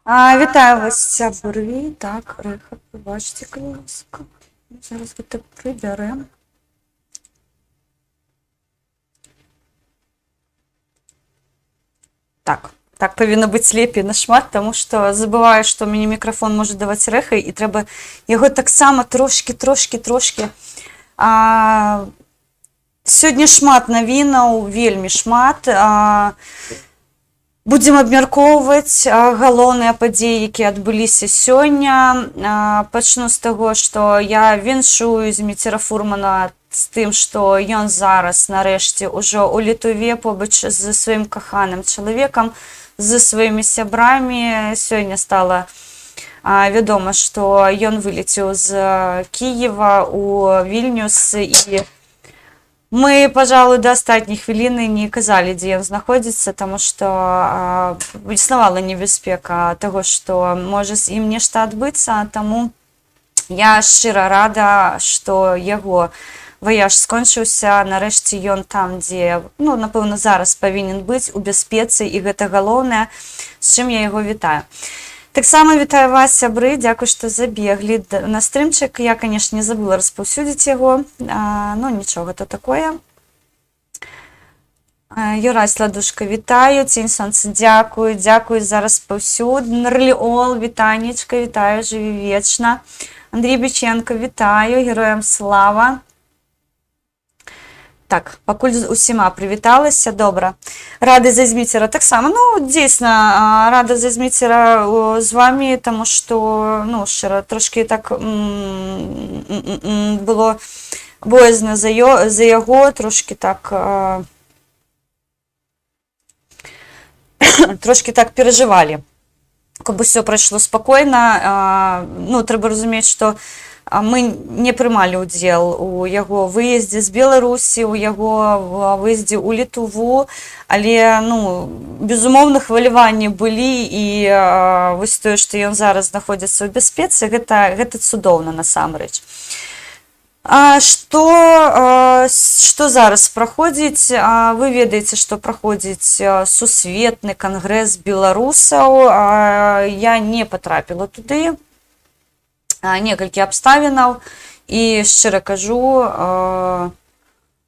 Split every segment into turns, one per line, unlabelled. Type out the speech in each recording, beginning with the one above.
Вітаю вас, сябри. Так, Реха, побачите, будь ласка. Зараз ми це приберемо. Так повинно бути лепей на шмат, тому що забуваю, що мені мікрофон може давати рехи, і треба його так само трошки. Сьогодні шмат навінаў, вельмі шмат. Будзем абмяркоўваць галоўныя падзеі, якія адбыліся сёння. Пачну з таго, што я віншую Зміцера Фурмана з тым, што ён зараз нарэшце ўжо ў Літве побач з сваім каханым чалавекам, з сваімі сябрамі. Сёння стала вядома, што ён вылецеў з Кіева ў Вільнюс, і мы, пожалуй, до астатняй хвіліны не казалі, дзе ён знаходзіцца, таму што існавала небяспека таго, што можа з ім нешта адбыцца, таму я шчыра рада, што яго ваяж скончыўся. Нарэшце ён там, дзе, напэўна, зараз павінен быць у бяспецы, і гэта галоўнае, з чым я яго вітаю. Таксама вітаю вас, сябры, дзякуй, што забеглі на стрымчык. Я, канешне, не забыла распаўсюдзіць яго, нічога, то такое. Юрась Ладушка, вітаю. Цень сонца, дзякуй за распаўсюд. Нрліол, вітанечка, вітаю, жыві вечна. Андрій Біченко, вітаю, героям слава. Так, пакуль усіма прывіталася, добра. Рада за Зміцера таксама. Дзейсна, рада за Зміцера з вамі, таму што, шчыра, трошкі так было боязна за яго, трошкі так перажывалі, каб усё прайшло спакойна. Трэба разумець, што мы не прымалі ўдзел у яго выездзе з Беларусі, у яго выездзе ў Літву, але, безумоўна, хваляванні былі, і вось тое, што ён зараз знаходзіцца ў бяспецы, гэта цудоўна насамрэч. Што зараз праходзіць? Вы ведаеце, што праходзіць сусветны кангрэс беларусаў. Я не патрапіла туды. Некалькі абставінаў, і шчыра кажу,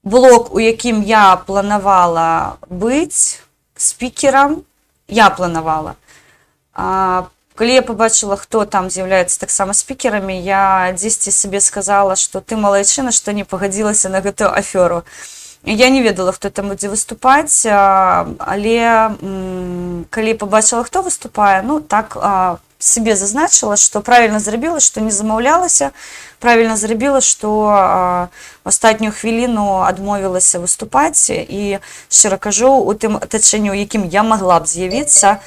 блог, у якім я планавала быць спікерам, калі я побачыла, хто там з'яўляецца таксама спікерамі, я дзесьці сабе сказала, што ты малайчына, што не пагадзілася на гэтую афёру. Я не ведала, хто там будзе выступаць, але калі побачыла, хто выступае, себе зазначила, што правільна зрабіла, што не замаўлялася, правільна зрабіла, што в астатнюю хвіліну адмовілася выступаць, і, шчыра кажу, у тым атачэнні, у якім я магла б з'явіцца,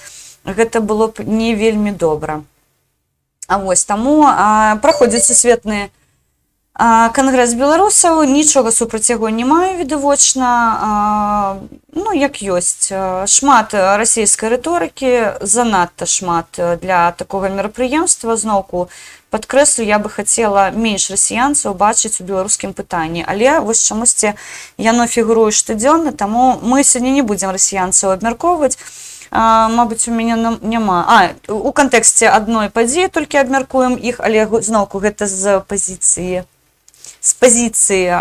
гэта было б не вельмі добра. Таму праходзіць сусветны кангрэс беларусаў, нічога супраць яго не маю, відавочна, як ёсць. Шмат расійскай рыторыкі, занадта шмат для такога мерапрыемства. Зноўку падкрэслю, я бы хацела менш расіянцаў бачыць у беларускім пытанні, але вось чамусьці яно фігуруе штодзённа, таму мы сёння не будзем расіянцаў абмяркоўваць. Мабыць, у мяне няма. У кантэксце адной падзеі толькі абмяркуем іх, але зноўку гэта з пазіцыі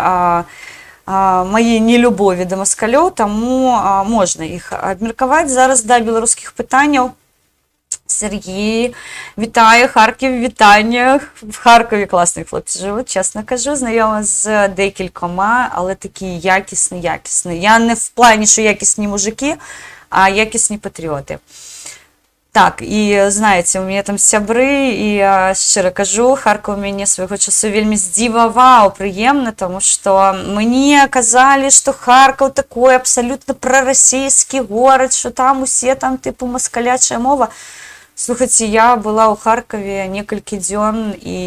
мае нелюбові да маскалёў, таму можна іх абмеркаваць. Зараз да беларускіх пытанняў. Сергей, вітаю, Харків, вітання. В Харкові класні хлопці живуть, чесно кажу, знайома з декількома, але такі якісні. Я не в плані, що якісні мужики, а якісні патріоти. Так, і, знаєте, у мене там сябры, і я шчыра кажу, Харков мяне свайго часу вельмі здзіваваў, прыемна, тому што мне казалі, што Харков такой абсалютна прарасійскі горад, што там усе там тыпу маскалячая мова. Слухайце, я была ў Харкове некалькі дзён, і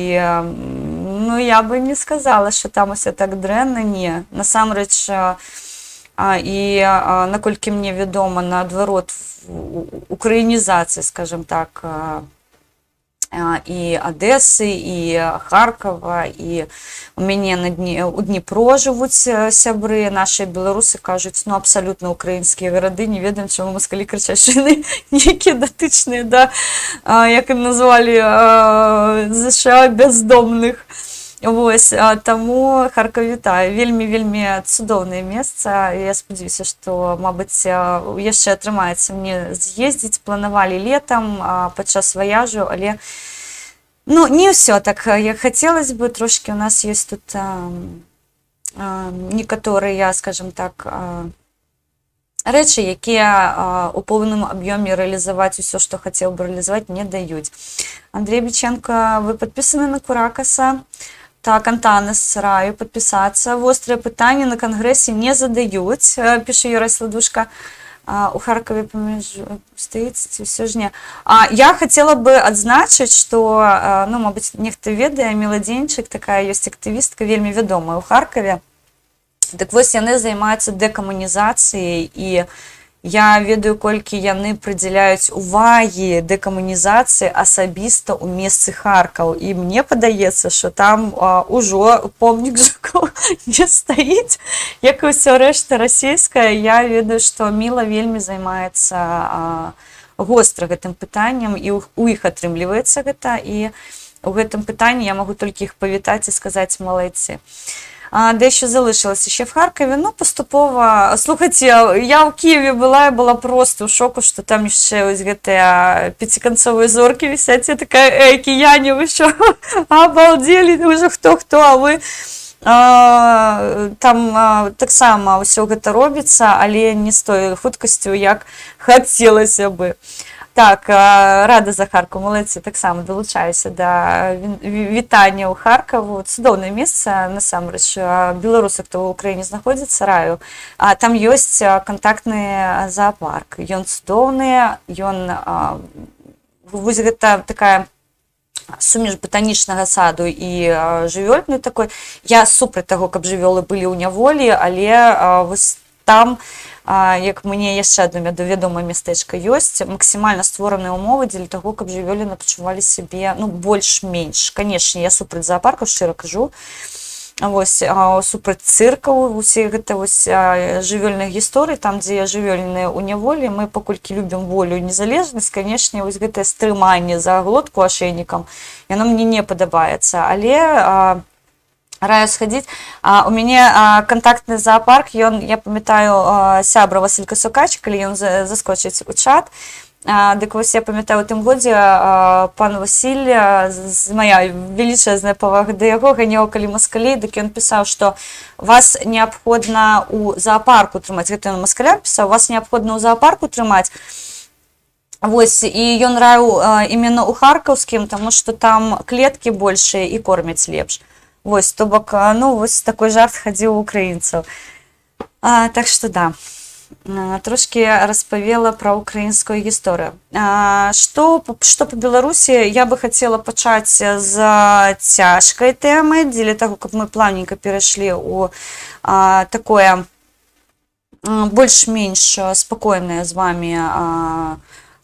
я бы не сказала, што там усе так дрэнна, не. Насамрэч, і наколькі мне вядома, наадварот, украінізацыя, скажем так, і Одеси, і Харкова, і у мяне у Дніпро жывуць сябры, нашыя беларусы кажуць, ну, абсалютна украінскія гарады, не ведаем, чаму москалі крычаць, што яны нейкія датычныя да, як ім назвалі, ЗША бяздомных. Вось, таму Харкаў вітаю. Вельмі цудоўнае месца. Я спадзяюся, што, мабыць, яшчэ атрымаецца мне з'ездзіць. Планавалі летам падчас ваяжу, але ну, не ўсё так, як хацелася бы. Трошкі у нас ёсць тут некаторыя, скажем так, рэчы, якія у поўным аб'ёме рэалізаваць усё, што хацеў бы рэалізаваць, не даюць. Андрей Биченко, вы падпісаны на Куракаса? Так, Антанас раю подписаться. Вострые пытания на конгрессе не задают, пишет Юрий Сладушка. У Харкове стоит все ж не. Я хотела бы отзначить, что, ну, мабуть, нехто ведае, Меладзенчык, такая есть активистка, вельмі вядомая у Харкове. Так вось яны займаюцца дэкамунізацыяй, і я ведаю, колькі яны прыдзяляюць увагі дэкамунізацыі асабіста ў месцы Харкаў. І мне падаецца, што там ужо помнік Жукоў не стаіць, як і ўсё рэшта расійская. Я ведаю, што Міла вельмі займаецца гостра гэтым пытаннем, і у іх атрымліваецца гэта. І ў гэтым пытанні я магу толькі іх павітаць і сказаць малайцы. Дещо залишилося ще в Харкові, ну, поступово. Слухайте, я в Києві була, і була просто в шоку, що там ще ось гэты пятиконцовые зорки висять. Я такая, эй, кияне, вы що, обалдели, уже хто, а ви... Там так само все гэта робіцца, але не з той хуткасцю, як хацелася бы. Так, рада за Харков, молодці, так само долучаюся до вітання у Харкову. Цудоўнае месца, насамрэч, беларусы, хто ў Украіне знаходзіцца, раю. Там ёсць кантактны зоопарк, ён цудоўны, ён, вось гэта такая сумеш ботанічнага саду і жывёльны такой. Я супраць таго, каб жывёлы былі ў няволі, але вось там, як мне яшчэ адно вядомае мястэчка ёсць, максімальна створаныя ўмовы для таго, каб жывёліны пачувалі сябе, ну, больш-менш. Канешне, я супраць зоопаркаў, шчыра кажу. Вось, супраць цыркаў, усе гэта вось жывёльных гісторый, там, дзе жывёльныя ў няволі, мы паколькі любім волю і незалежнасць, канешне, вось гэтае стрыманне за глотку ашэйнікам, яно мне не падабаецца, але раю сходить. У мяне контактны зоопарк, я памятаю сябра Васілька Сукач, калі ён заскочыць у чат. Дык вось я памятаю, у тым годзе пан Васіль, моя велічэзная павага да яго, ганяў калі маскалей, дык ён пісаў, што вас неабходна у зоопарку трымаць. Гэта ён маскалям пісаў, вас неабходна ў зоопарку трымаць. Вось, і ён раіў іменно ў харкаўскім, таму што там клеткі большыя і кормяць лепш. Вось, то бок, ну, вось такой жарт хадзіў у украінцаў. Так што, да, трошки распавела пра украінскую гісторыю. Што па Беларусі, я бы хацела пачаць з цяжкай тэмы, дзеля таго, каб мы плавненька перайшлі ў такое больш-менш спакойнае з вамі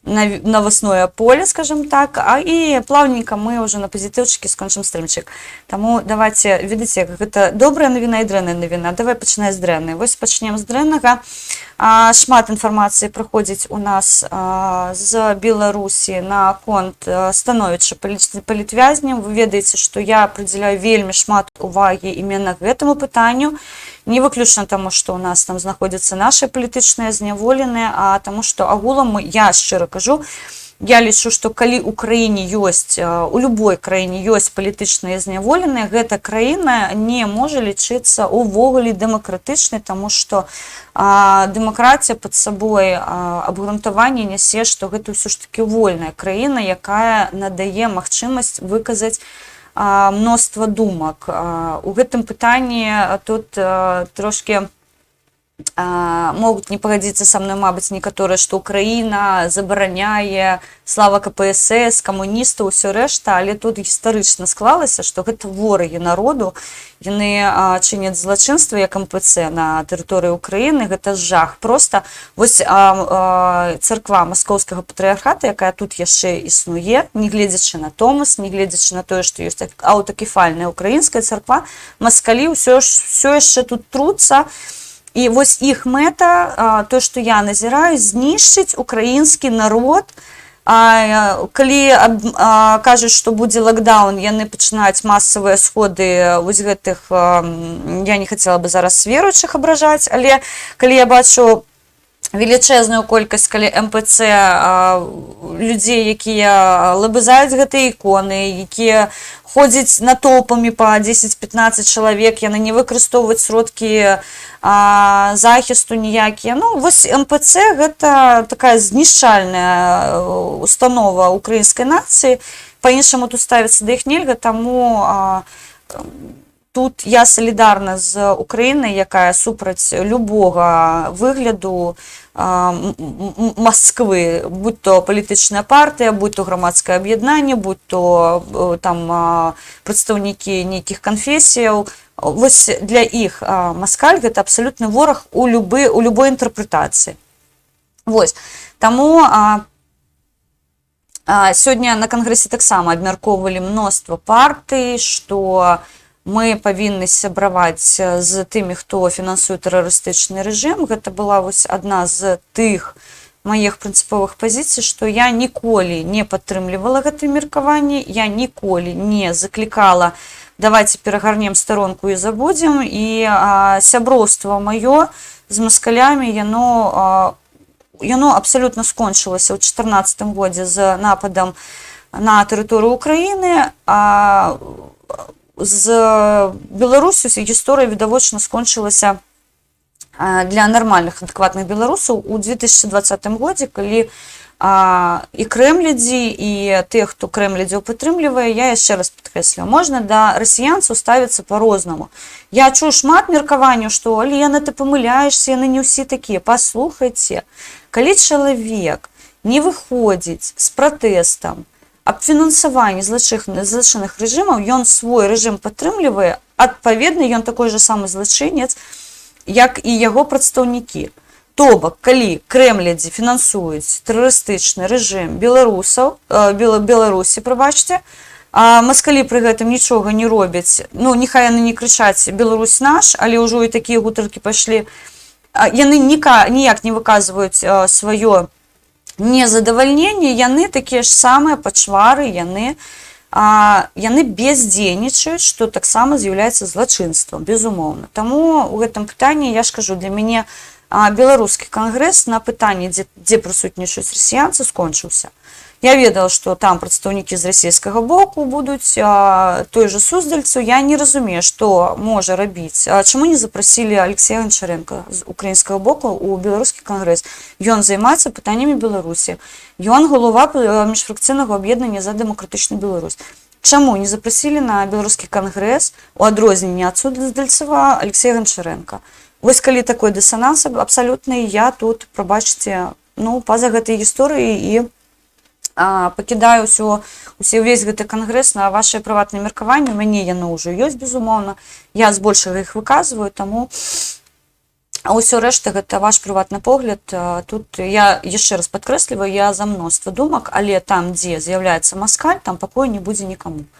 новостное поле, скажем так, і плавненько мы уже на позитивчике скончым стрімчик. Тому давайте, видите, гэта добрая навіна і дрэнная навіна. Давай пачынай з дрэннай. Вось пачнем з дрэннага. Шмат інфармацыі прыходзіць у нас з Беларусі на конт становішча палітвязняў. Вы ведаеце, што я прыдзяляю вельмі шмат увагі іменно гэтаму пытанню. Не выключна таму, што у нас там знаходзяцца нашы палітычныя зняволеныя, а таму, што агулам я шчыра кажу, я лічу, што калі ў краіне ёсць, у любой краіне ёсць палітычныя зняволеныя, гэта краіна не можа лічыцца увогуле дэмакратычнай, таму што дэмакратія пад сабой абгрунтаванне нясе, што гэта ўсё ж такі вольная краіна, якая надае магчымасць выказаць мноства думак. У гэтым пытанні тут трошки могуць не пагадзіцца са мной, мабыць, некаторыя, што Украіна забараняе слава КПСС, камуністаў, усё рэшта, але тут гістарычна склалася, што гэта ворагі народу, яны чыняць злачынства як МПЦ на тэрыторыі Украіны, гэта жах. Проста вось царква маскоўскага патрыархата, якая тут яшчэ існуе, не гледзячы на Томас, не гледзячы на тое, што ёсць аўтакефальная украінская царква, маскалі ўсё яшчэ тут труцца. І вось іх мэта, то, што я назіраю, знішчыць украінскі народ. Калі кажуць, што будзе лакдаун, яны пачынаюць масавыя сходы вось гэтых, я не хацела бы зараз веруючых абражаць, але калі я бачу велічэзную колькасць, калі МПЦ людзей, якія лабызаюць гэтыя іконы, якія ходзяць натоўпамі па 10-15 чалавек, яны не выкарыстоўваюць сродкі захісту ніякія. Ну, вось МПЦ гэта такая знішчальная установа украінскай нацыі, па-іншаму тут ставіцца да іх нельга, таму тут я салідарна з Украінай, якая супраць любога выгляду Москвы, будь то палітычная партыя, будь то грамадскае аб'яднанне, будь то там прадстаўнікі нейкіх канфесіяў. Вось для іх маскаль гэта абсалютны вораг у любой інтэрпрэтацыі. Вось. Таму сёння на кангрэсе таксама абмяркоўвалі мноства партый, што мы павінны сябраваць з тымі, хто фінансуе тэрарыстычны рэжым. Гэта была вось адна з тых маіх прынцыповых пазіцый, што я ніколі не падтрымлівала гэтае меркаванне, я ніколі не заклікала давайте перагарнем старонку і забудзем, і сяброўства маё з маскалямі, яно абсалютна скончылася ў 2014 годзе з нападам на тэрыторыю Украіны, з Беларусю гісторыя відавочна скончылася для нармальных, адэкватных беларусаў у 2020 годзе, калі і крэмлядзі, і тых, хто крэмлядзяў падтрымлівае, я яшчэ раз падкрэслю, можна да расіянцаў ставіцца па-рознаму. Я чую шмат меркаванняў, што Алена, ты памыляешся, яны не ўсе такія. Паслухайце, калі чалавек не выходзіць з пратэстам аб фінансаванні злачынных рэжымаў, ён свой рэжым падтрымлівае, адпаведна, ён такой жа самы злачынец, як і яго прадстаўнікі. То бок, калі крэмлядзі фінансуюць тэрарыстычны рэжым Беларусі, прабачце, маскалі пры гэтым нічога не робяць, ну, няхай яны не крычаць «Беларусь наш», але ўжо і такія гутаркі пайшлі, яны ніяк не выказваюць сваё незадавальненне, яны такія ж самыя пачвары, яны бездзейнічаюць, што таксама з'яўляецца злачынствам, безумоўна. Таму ў гэтым пытанні, я ж кажу, для мяне беларускі кангрэс на пытанні, дзе прысутнічаюць расіянцы, скончыўся. Я ведала, што там прадстаўнікі з расійскага боку будуць, той жа Суздальцу. Я не разумею, што можа рабіць. Чаму не запрасілі Алексея Гончаренка з украінскага боку ў беларускі кангрэс? Ён займаецца пытаннямі Беларусі. Ён галава міжфракцыйнага аб'яднання за дэмакратычную Беларусь. Чаму не запрасілі на беларускі кангрэс у адрозненне ад Суздальцева Алексея Гончаренка? Вось калі такой дысананс абсалютны, я тут, прабачце, ну, па-за гэтай гісторыі і пакідаю увесь гэты кангрэс на вашыя прыватныя меркаванні. У мяне яно ўжо ёсць, безумоўна. Я збольшага іх выказваю, таму ўсё рэшта гэта ваш прыватны погляд. Тут я яшчэ раз падкрэсліваю, я за мноства думак, але там, дзе з'яўляецца маскаль, там пакою не будзе нікаму.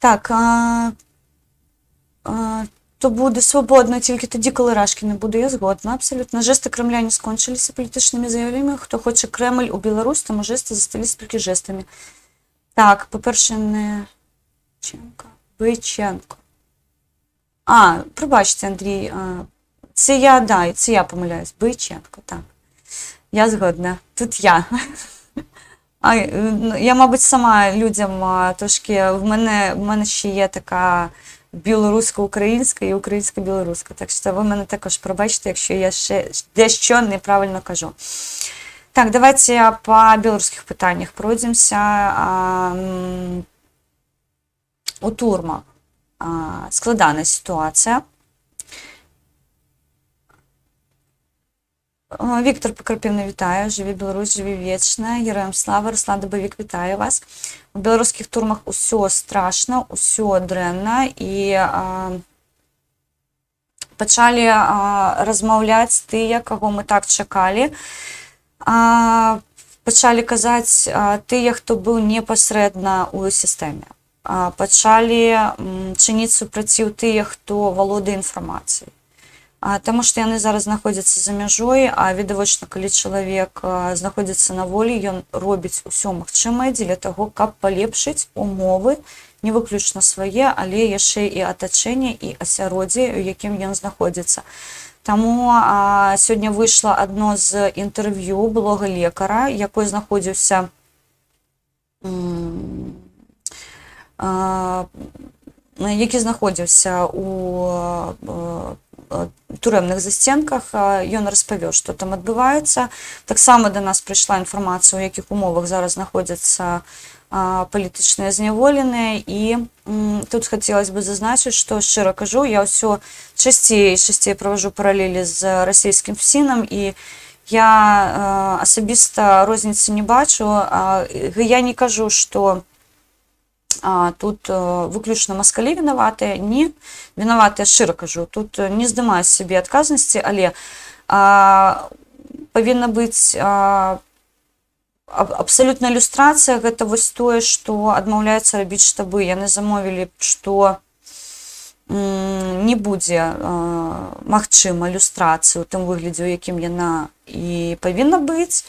Так, то буде свободно, тільки тоді, коли Рашки не буде, я згодна, абсолютно. Жести Кремля не скончилися політичними заявленнями. Хто хоче Кремль у Білорусь, тому жести засталися тільки жестами. Так, по-перше, не... Биченко. Пробачте, Андрій, це я помиляюсь. Биченко, так. Я згодна. Тут я. Я, мабуть, сама людям трошки, в мене ще є така білорусько-українська і українсько-білоруська. Так що ви мене також пробачте, якщо я ще дещо неправильно кажу. Так, давайте по білоруських питаннях пройдемося. У Турма. складаная сітуацыя. Віктор Пакрапіўны, вітаю, жыві Беларусь, жыві вечна, героям слава, Руслан Дабавік, вітаю вас. У беларускіх турмах усё страшна, усё дрэнна, і пачалі размаўляць тыя, каго мы так чакалі. Пачалі казаць тыя, хто быў непасрэдна ў сістэме. Пачалі чыніць супраціў тыя, хто валодае інфармацыяй. Таму што яны зараз знаходзяцца за мяжой, а відавочна, калі чалавек знаходзіцца на волі, ён робіць усё магчымае дзеля таго, каб палепшыць умовы, не выключна свае, але яшчэ і атачэнне, і асяроддзе, у якім ён знаходзіцца. Таму сёння выйшла адно з інтэрв'ю былога лекара, якой знаходзіўся у турэмных засценках. Ён распавёў, што там адбываецца. Таксама да нас прыйшла інфармацыя, у якіх умовах зараз знаходзяцца палітычныя зняволеныя. І тут хацелася бы зазначыць, што, шчыра кажу, я ўсё часцей праважу паралелі з расійскім ФСІНам, і я асабіста розніцы не бачу. Я не кажу, што тут выключна маскалі вінаватыя, не вінаватыя, шчыра кажу, тут не здымаю з сябе адказнасці, але павінна быць абсалютная ілюстрацыя. Гэта вось тое, што адмаўляюцца рабіць штабы. Яны замовілі, што не будзе магчыма ілюстрацыі ў тым выглядзе, у якім яна і павінна быць,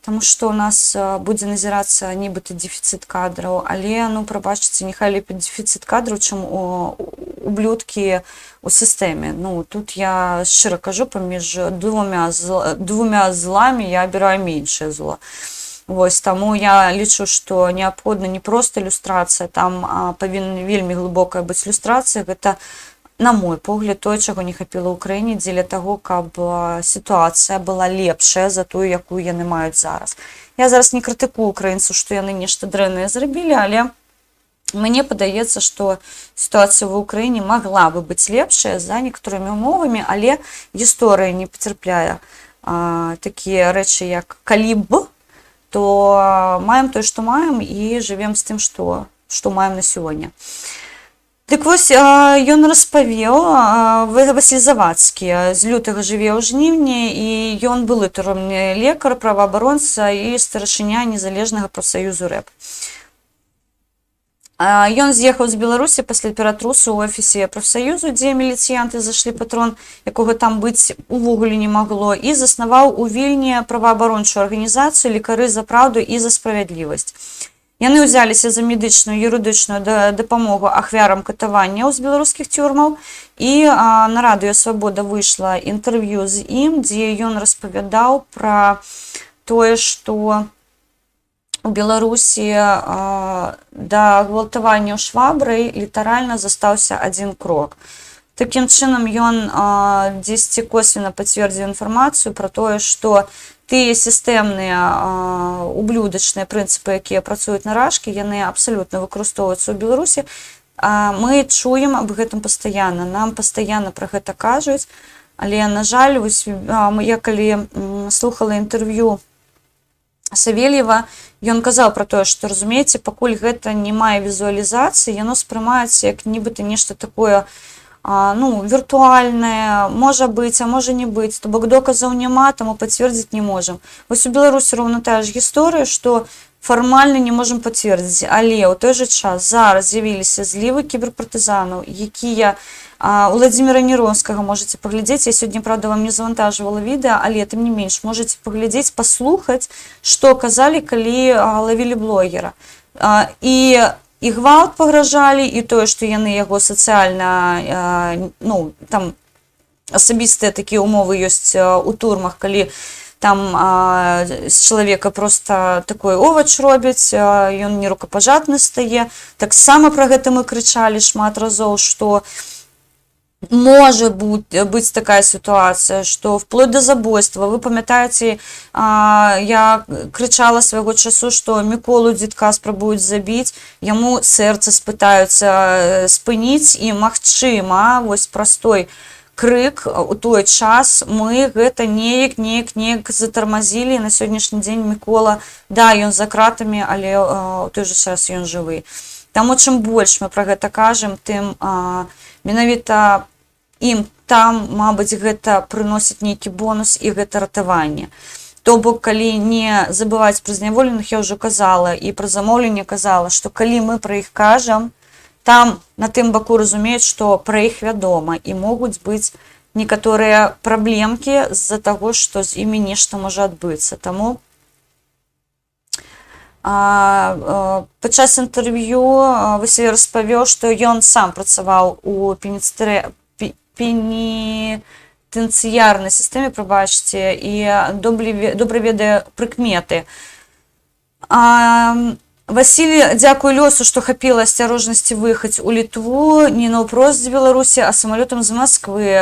таму што ў нас будзе назірацца нібыта дэфіцыт кадраў, але, прабачце, няхай лепей дэфіцыт кадраў, чым ублюдкі ў сістэме. Тут я шчыра кажу, паміж двумя зламі я абіраю меншае зло. Вось, таму я лічу, што неабходна не проста ілюстрацыя, там павінна вельмі глыбокая быць ілюстрацыя. Гэта, на мой погляд, тое, чаго не хапіла ў краіне дзеля таго, каб сітуацыя была лепшая за тую, якую яны маюць зараз. Я зараз не крытыкую украінцаў, што яны нешта дрэннае зрабілі, але мне падаецца, што сітуацыя ва ўкраіне магла бы быць лепшая за некаторымі умовамі, але гісторыя не пацярпляе такія рэчы, як калі б, то маем тое, што маем, і жывем з тым, што маем на сёння. Дык вось, ён распавёў, Васіль Завадскі з лютага жыве ў жніўні, і ён былы турэмны лекар, праваабаронца і старшыня незалежнага прафсаюзу РЭП. Ён з'ехаў з Беларусі пасля ператрусу ў офісе прафсаюзу, дзе міліцыянты зашлі патрон, якога там быць увогуле не магло, і заснаваў у Вільні праваабарончую арганізацыю «Лекары за праўду і за справядлівасць». Яны ўзяліся за медычную юрыдычную дапамогу ахвярам катаванняў з беларускіх цюрмаў, і на радыё «Свабода» выйшла інтэрв'ю з ім, дзе ён распавядаў пра тое, што у Беларусі да гвалтаванняў швабрай літаральна застаўся адзін крок. Такім чынам, ён дзесьці косвена пацвердзіў інфармацыю пра тое, што тыя сістэмныя ублюдачныя прынцыпы, якія працуюць на рашкі, яны абсалютна выкарыстоўваюцца ў Беларусі. Мы чуем аб гэтым пастаянна, нам пастаянна пра гэта кажуць, але, на жаль, я калі слухала інтэрв'ю Савельева, ён казаў пра тое, што, разумееце, пакуль гэта не мае візуалізацыі, яно спрымаецца як нібыта нешта такое віртуальнае, можа быць, а можа не быць, то бок доказаў няма, таму пацвердзіць не можам. Вось у Беларусі роўна тая ж гісторыя, што фармальна не можам пацвердзіць, але ў той жа час зараз з'явіліся злівы кіберпартызанаў, якія Владзіміра Неронскага можаце паглядзець. Я сёння, правда, вам не завантажвала відэа, але тым не менш можаце паглядзець, паслухаць, што казалі, калі лавілі блогера. І гвалт пагражалі, і тое, што яны яго сацыяльна, там асабістыя такія умовы ёсць у турмах, калі там з чалавека проста такой овач робяць, ён нерукапажатны стае. Таксама пра гэта мы крычалі шмат разоў, што может быть такая ситуация, что вплоть до забойства. Вы памятаете, я кричала свайго часу, что Міколу дзітка спрабуюць забіць, яму сэрца спытаюцца спыніць, і магчыма, вось простой крык у той час мы гэта неяк затармазілі. На сённяшні дзень Мікола, да, ён за кратамі, але у той же час ён жывы. Таму чым больш мы пра гэта кажам, тым менавіта ім там, мабыць, гэта прыносіць нейкі бонус, і гэта ратаванне. То бок, калі не забываць пра зняволеных, я ўжо казала, і пра замоўленне казала, што калі мы пра іх кажам, там на тым баку разумеюць, што пра іх вядома, і могуць быць некаторыя праблемкі з-за таго, што з імі нешта можа адбыцца. Таму падчас інтэрв'ю Васіль распавёў, што ён сам працаваў у пенітэнцыярнай сістэме, прабачце, і добра ведае прыкметы. Васіль, дзякуй лёсу, што хапіла асцярожнасці выехаць у Літву не наўпрост з Беларусі, а самалётам з Масквы.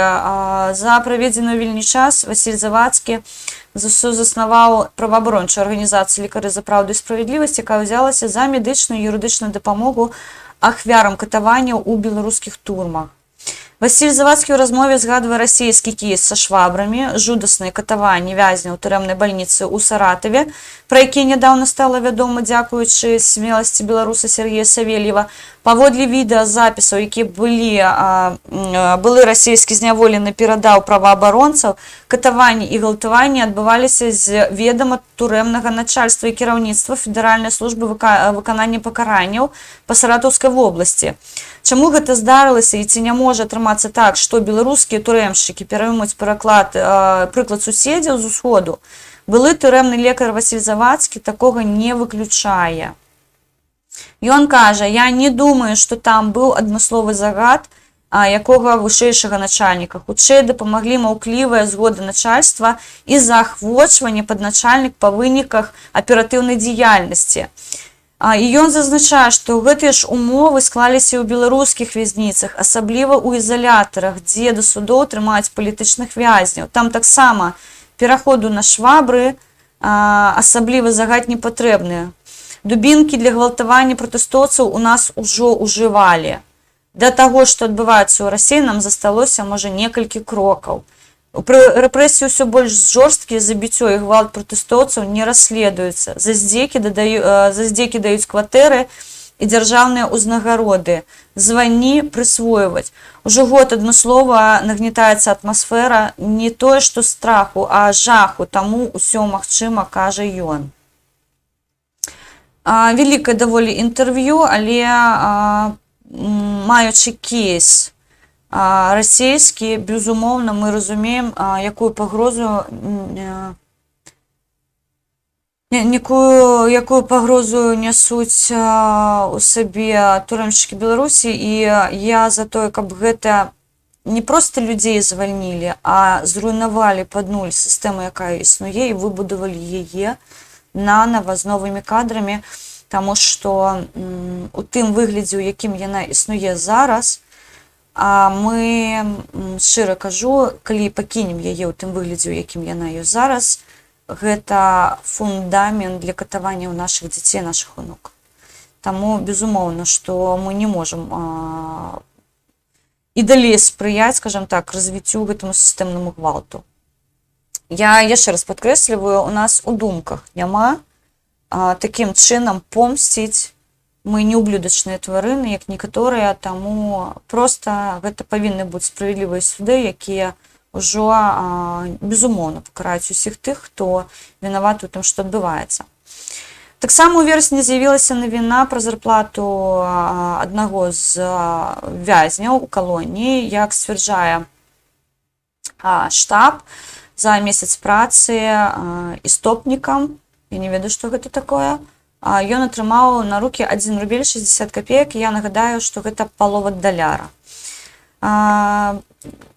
За праведзены ў Вільні час Васіль Завадскі заснаваў праваабарончую арганізацыю «Лекары за праўду і справядлівасць», якая ўзялася за медычную і юрыдычную дапамогу ахвярам катаванняў у беларускіх турмах. Васіль Завадскі ў размове згадвае расійскі кейс са швабрамі, жудасныя катаванні вязняў у турэмнай бальніцы ў Саратаве, пра якія нядаўна стала вядома дзякуючы смеласці беларуса Сергея Савельева. Паводле відэазапісаў, якія былы расійскі зняволены перадаў праваабаронцаў, катаванні і гвалтаванні адбываліся з ведама турэмнага начальства і кіраўніцтва Федэральнай службы выканання пакаранняў па Саратаўскай вобласці. Чаму гэта здарылася, і ці не можа атрымацца так, што беларускія турэмшчыкі пераймуць прыклад суседзяў з усходу? Былы турэмны лекар Васіль Завадскі такога не выключае. Ён кажа: я не думаю, што там быў адмысловы загад якога вышэйшага начальніка. Хутчэй дапамаглі маўклівая згода начальства і заахвочванне падначальнік па выніках аператыўнай дзеяльнасці. І ён зазначае, што гэтыя ж умовы склаліся ў беларускіх вязніцах, асабліва ў ізалятарах, дзе да судоў трымаюць палітычных вязняў. Там таксама пераходу на швабры асаблівы загад не патрэбныя. Дубінкі для гвалтавання пратэстоўцаў у нас ужо ўжывалі. Да таго, што адбываецца ў Расіі, нам засталося, можа, некалькі крокаў. Рэпрэсіі ўсё больш жорсткія, забіццё і гвалт пратэстоўцаў не расследуюцца. За здзекі даюць кватэры і дзяржаўныя ўзнагароды. Званні прысвойваць. Ужо год адмыслова нагнетаецца атмасфера не тое, што страху, а жаху, таму ўсё магчыма, кажа ён. Вялікае даволі інтэрв'ю, але маючы кейс расійскі, безумоўна, мы разумеем, якую пагрозу нясуць у сабе турэмшчыкі Беларусі, і я за тое, каб гэта не проста людзей звальнілі, а зруйнавалі пад нуль сістэму, якая існуе, і выбудавалі яе нанава з новымі кадрамі, таму што у тым выглядзе, у якім яна існуе зараз, мы, шчыра кажу, калі пакінем яе ў тым выглядзе, у якім яна ёсць зараз, гэта фундамент для катавання нашых дзяцей, нашых унук. Таму, безумоўна, што мы не можам і далей спрыяць, скажам так, развіццю гэтаму сістэмнаму гвалту. Я яшчэ раз падкрэсліваю, у нас у думках няма такім чынам помсціць. Мы не ублюдачныя тварыны, як некаторыя, таму проста гэта павінны быць справядлівыя суды, якія ўжо, безумоўна, пакараюць усіх тых, хто вінаваты ў тым, што адбываецца. Таксама ў верасні з'явілася навіна пра зарплату аднаго з вязняў у калоніі, як сцвярджае штаб, за месяц працы істопнікам, я не ведаю, што гэта такое, ён атрымаў на рукі 1 рубель 60 копеек, я нагадаю, што гэта палова даляра.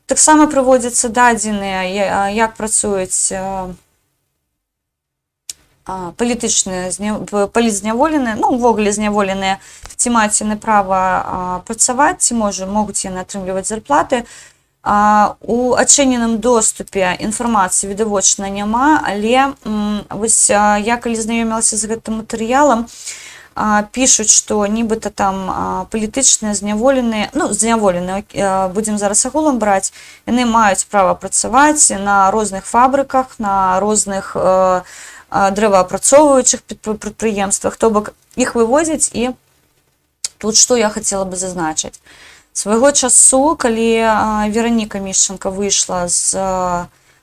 Таксама прыводзяцца дадзеныя, як працуюць палізняволеныя, ну, увогуле зняволеныя, ці маюць яны права працаваць, ці могуць яны атрымліваць зарплаты. У адчыненым доступе інфармацыі відавочна няма, але вось я калі знаёмілася з гэтым матэрыялам, пішуць, што нібыта там палітычныя зняволеныя, ну, зняволеныя, будзем зараз агулам браць, яны маюць права працаваць на розных фабрыках, на розных дрэваапрацоўваючых прадпрыемствах, то бок іх вывозяць. І тут што я хацела бы зазначыць. Свайго часу, калі Вераніка Мішченка выйшла з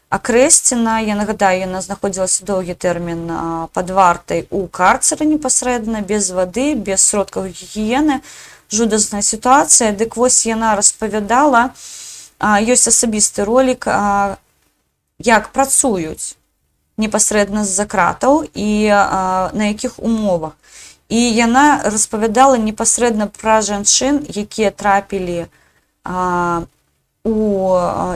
Акрэсціна, я нагадаю, яна знаходзілася доўгі тэрмін пад вартай у карцеры непасрэдна, без вады, без сродкаў гігіены, жудасная сітуацыя. Дык вось яна распавядала, ёсць асабісты ролік, як працуюць непасрэдна з-за кратаў і на якіх умовах. І яна распавядала непасрэдна пра жанчын, якія трапілі у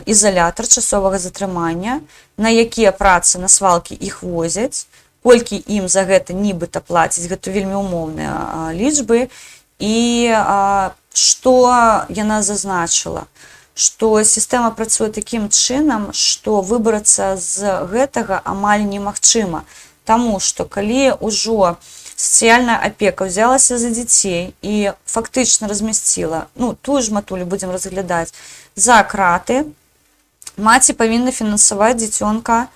ізалятар часовага затрымання, на якія працы на свалкі іх возяць, колькі ім за гэта нібыта плацяць, гэта вельмі умоўныя лічбы. І што яна зазначыла, што сістэма працуе такім чынам, што выбрацца з гэтага амаль немагчыма. Таму што калі ўжо сацыяльная апека ўзялася за дзяцей і фактычна размясціла, ну, тую ж матулю будзем разглядаць, за краты, маці павінна фінансаваць дзіцёнка,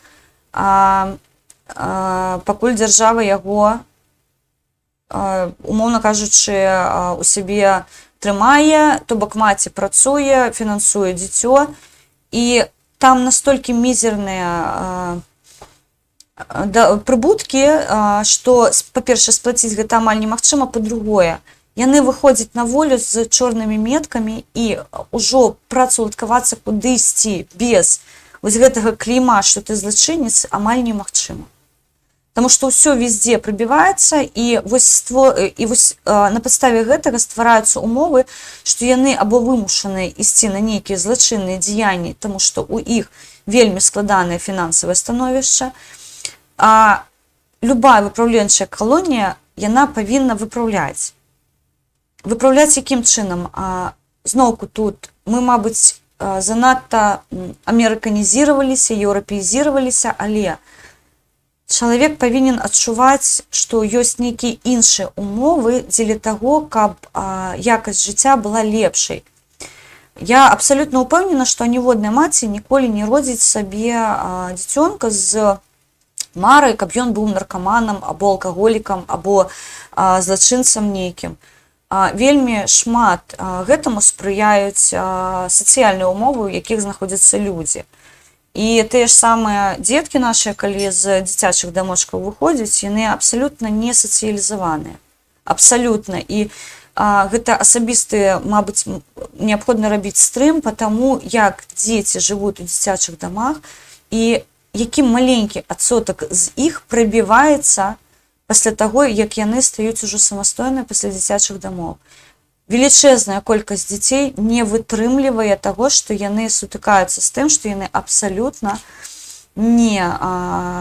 пакуль дзяржава яго, умоўна кажучы, у сябе трымае, то бок маці працуе, фінансуе дзіцё, і там настолькі мізерныя прыбуткі, што, па-першае, сплаціць гэта амаль немагчыма, па-другое, яны выходзяць на волю з чорнымі меткамі, і ўжо працаўладкавацца кудысьці без вось гэтага клейма, што ты злачынец, амаль немагчыма. Таму што ўсё везде прыбіваецца, і вось на падставе гэтага ствараюцца умовы, што яны або вымушаныя ісці на нейкія злачынныя дзеянні, таму што ў іх вельмі складанае фінансавае становішча, а любая выпраўленчая калонія, яна павінна выпраўляць. Выпраўляць якім чынам? Зноўку тут мы, мабыць, занадта амерыканізіраваліся, еўрапеізіраваліся, але чалавек павінен адчуваць, што ёсць нейкія іншыя умовы дзеля таго, каб якасць жыцця была лепшай. Я абсалютна ўпэўнена, што ніводная маці ніколі не родзіць сабе дзіцёнка з марай, каб ён быў наркаманам, або алкаголікам, або злачынцам нейкім. Вельмі шмат гэтаму спрыяюць сацыяльныя умовы, у якіх знаходзяцца людзі. І тыя ж самыя дзеткі нашыя, калі з дзіцячых дамочкаў выходзяць, яны абсалютна не сацыялізаваныя. Абсалютна. І гэта асабісты, мабыць, неабходна рабіць стрым па таму, як дзеці жывуць у дзіцячых дамах, і які маленькі адсотак з іх прабіваецца пасля таго, як яны стаюць ужо самастойныя пасля дзіцячых дамоў. Велічэзная колькасць дзяцей не вытрымлівае таго, што яны сутыкаюцца з тым, што яны абсалютна не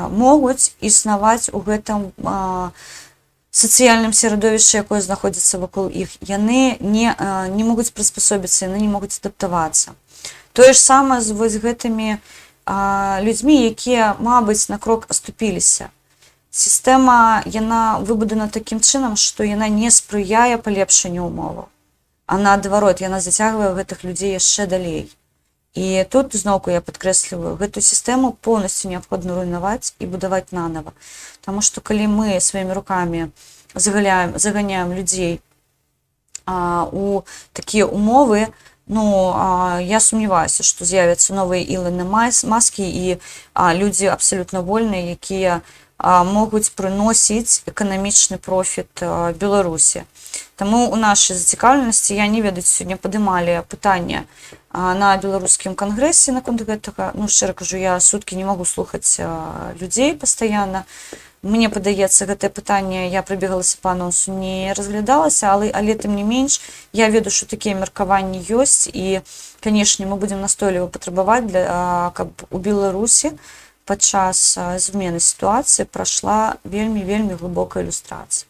могуць існаваць у гэтым сацыяльным серадовішчы, якое знаходзіцца вакол іх. Яны не могуць прыспасобіцца, яны не могуць адаптавацца. Тое ж самае з вось гэтымі людзьмі, якія, мабыць, на крок аступіліся. Сістэма, яна выбудана такім чынам, што яна не спрыяе палепшанню умоваў, а наадварот, яна зацягвае гэтых людзей яшчэ далей. І тут, зноўку, я падкрэсліваю, гэту сістэму поўнасцю неабходна руйнаваць і будаваць нанава. Таму што калі мы сваімі рукамі заганяем людзей у такія умовы, я сумняваюся, што з'явяцца новыя Ілоны Маскі і людзі абсалютна вольныя, якія могуць прыносіць эканамічны профіт Беларусі. Таму у нашай зацікаўленасці, я не ведаю, сёння падымалі пытанне на беларускім кангрэсе наконт гэтага. Шчыра кажу, я суткі не магу слухаць людзей пастаянна. Мне падаецца, гэтае пытанне я прыбегалася па анонсу, не разглядалася, але тым не менш, я ведаю, што такія меркаванні ёсць, і, канешне, мы будзем настойліва патрабаваць, каб у Беларусі падчас змены сітуацыі прайшла вельмі глыбокая ілюстрацыя.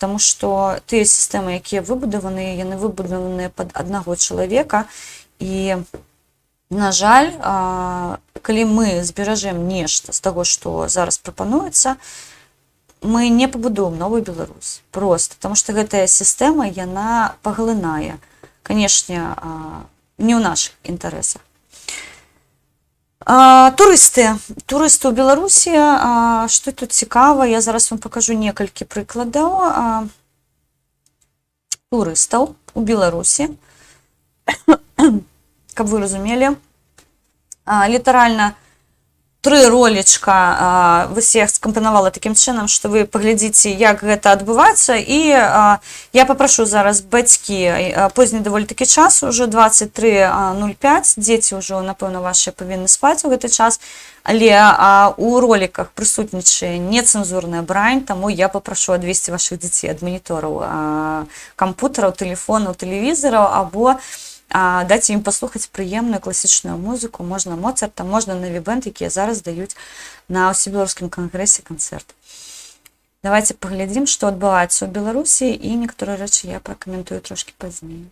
Таму што тыя сістэмы, якія выбудаваныя, яны выбудаваныя пад аднаго чалавека, і, на жаль, калі мы зберажэм нешта з таго, што зараз прапануецца, мы не пабудуем новую Беларусь. Проста, таму што гэтая сістэма, яна паглынае. Канешне, не ў нашых інтарэсах. Турысты ў Беларусі, што тут цікава, я зараз вам пакажу некалькі прыкладаў турыстаў у Беларусі, каб вы разумелі. Літаральна 3 ролічка вось я скампанавала такім чынам, што вы паглядзіце, як гэта адбываецца, і я папрашу зараз бацькі, позні даволі такі час, ужо 23:05, дзеці ўжо, напэўна, вашыя павінны спаць у гэты час, але у роліках прысутнічае нецэнзурная брань, таму я папрашу адвесці вашых дзяцей ад манітораў кампутараў, тэлефонаў, тэлевізараў, або даць ім паслухаць прыемную класічную музыку, можна Моцарта, можна Наві Бэнд, якія зараз даюць на ўсебеларускім кангрэсе канцэрт. Давайте паглядзім, што адбываецца ў Беларусі, і некаторыя рэчы я пракаментую трошкі пазней.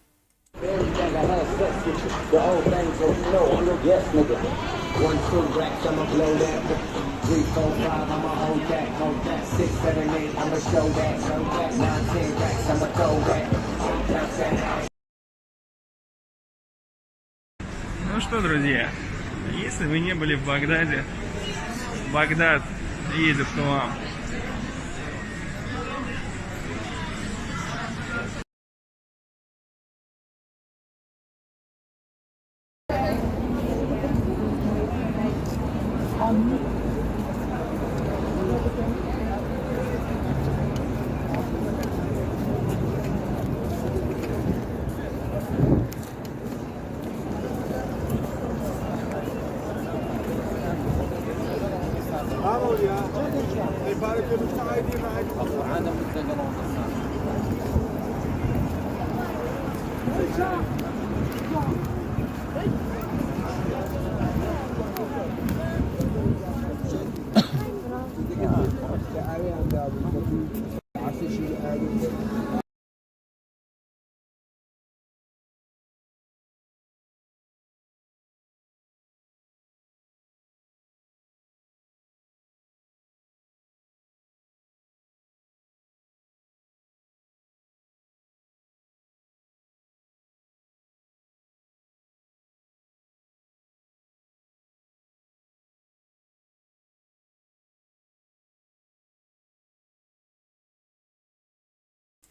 Ну что, друзья, если вы не были в Багдаде, Багдад едет к вам.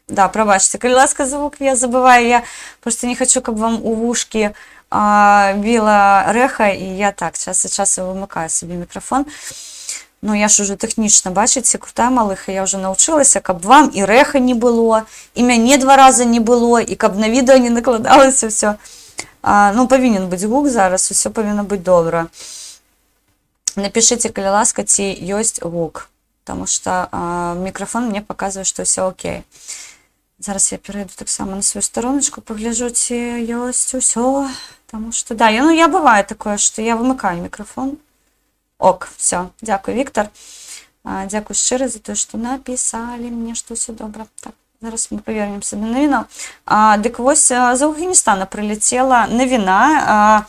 Да, прабачце, калі ласка, звук я забываю, я просто не хочу, каб вам у вушкі біла рэха, і я так час і час вымыкаю сабе мікрафон. Ну, я ж ужо тэхнічна, бачыце, крутая малыха, я ўжо навучылася, каб вам і рэха не было, і мяне 2 раза не было, і каб на відэо не накладалася ўсё. Ну, павінен быць гук зараз, усё павінна быць добра. Напішыце, калі ласка, ці ёсць гук, таму што мікрафон мне паказвае, што ўсё окей. Зараз я перейду таксама на свою стороночку, пагляджу, ці ёсць усё, таму што, да, ну, я бывае такое, што я вымыкаю мікрафон. Ок, все, дзякуй, Віктор. Дзякуй шчыра за тое, што напісалі мне, што ўсё добра. Так, зараз мы павернемся да навінаў. Дык вось, з Афганістана прылецела навіна.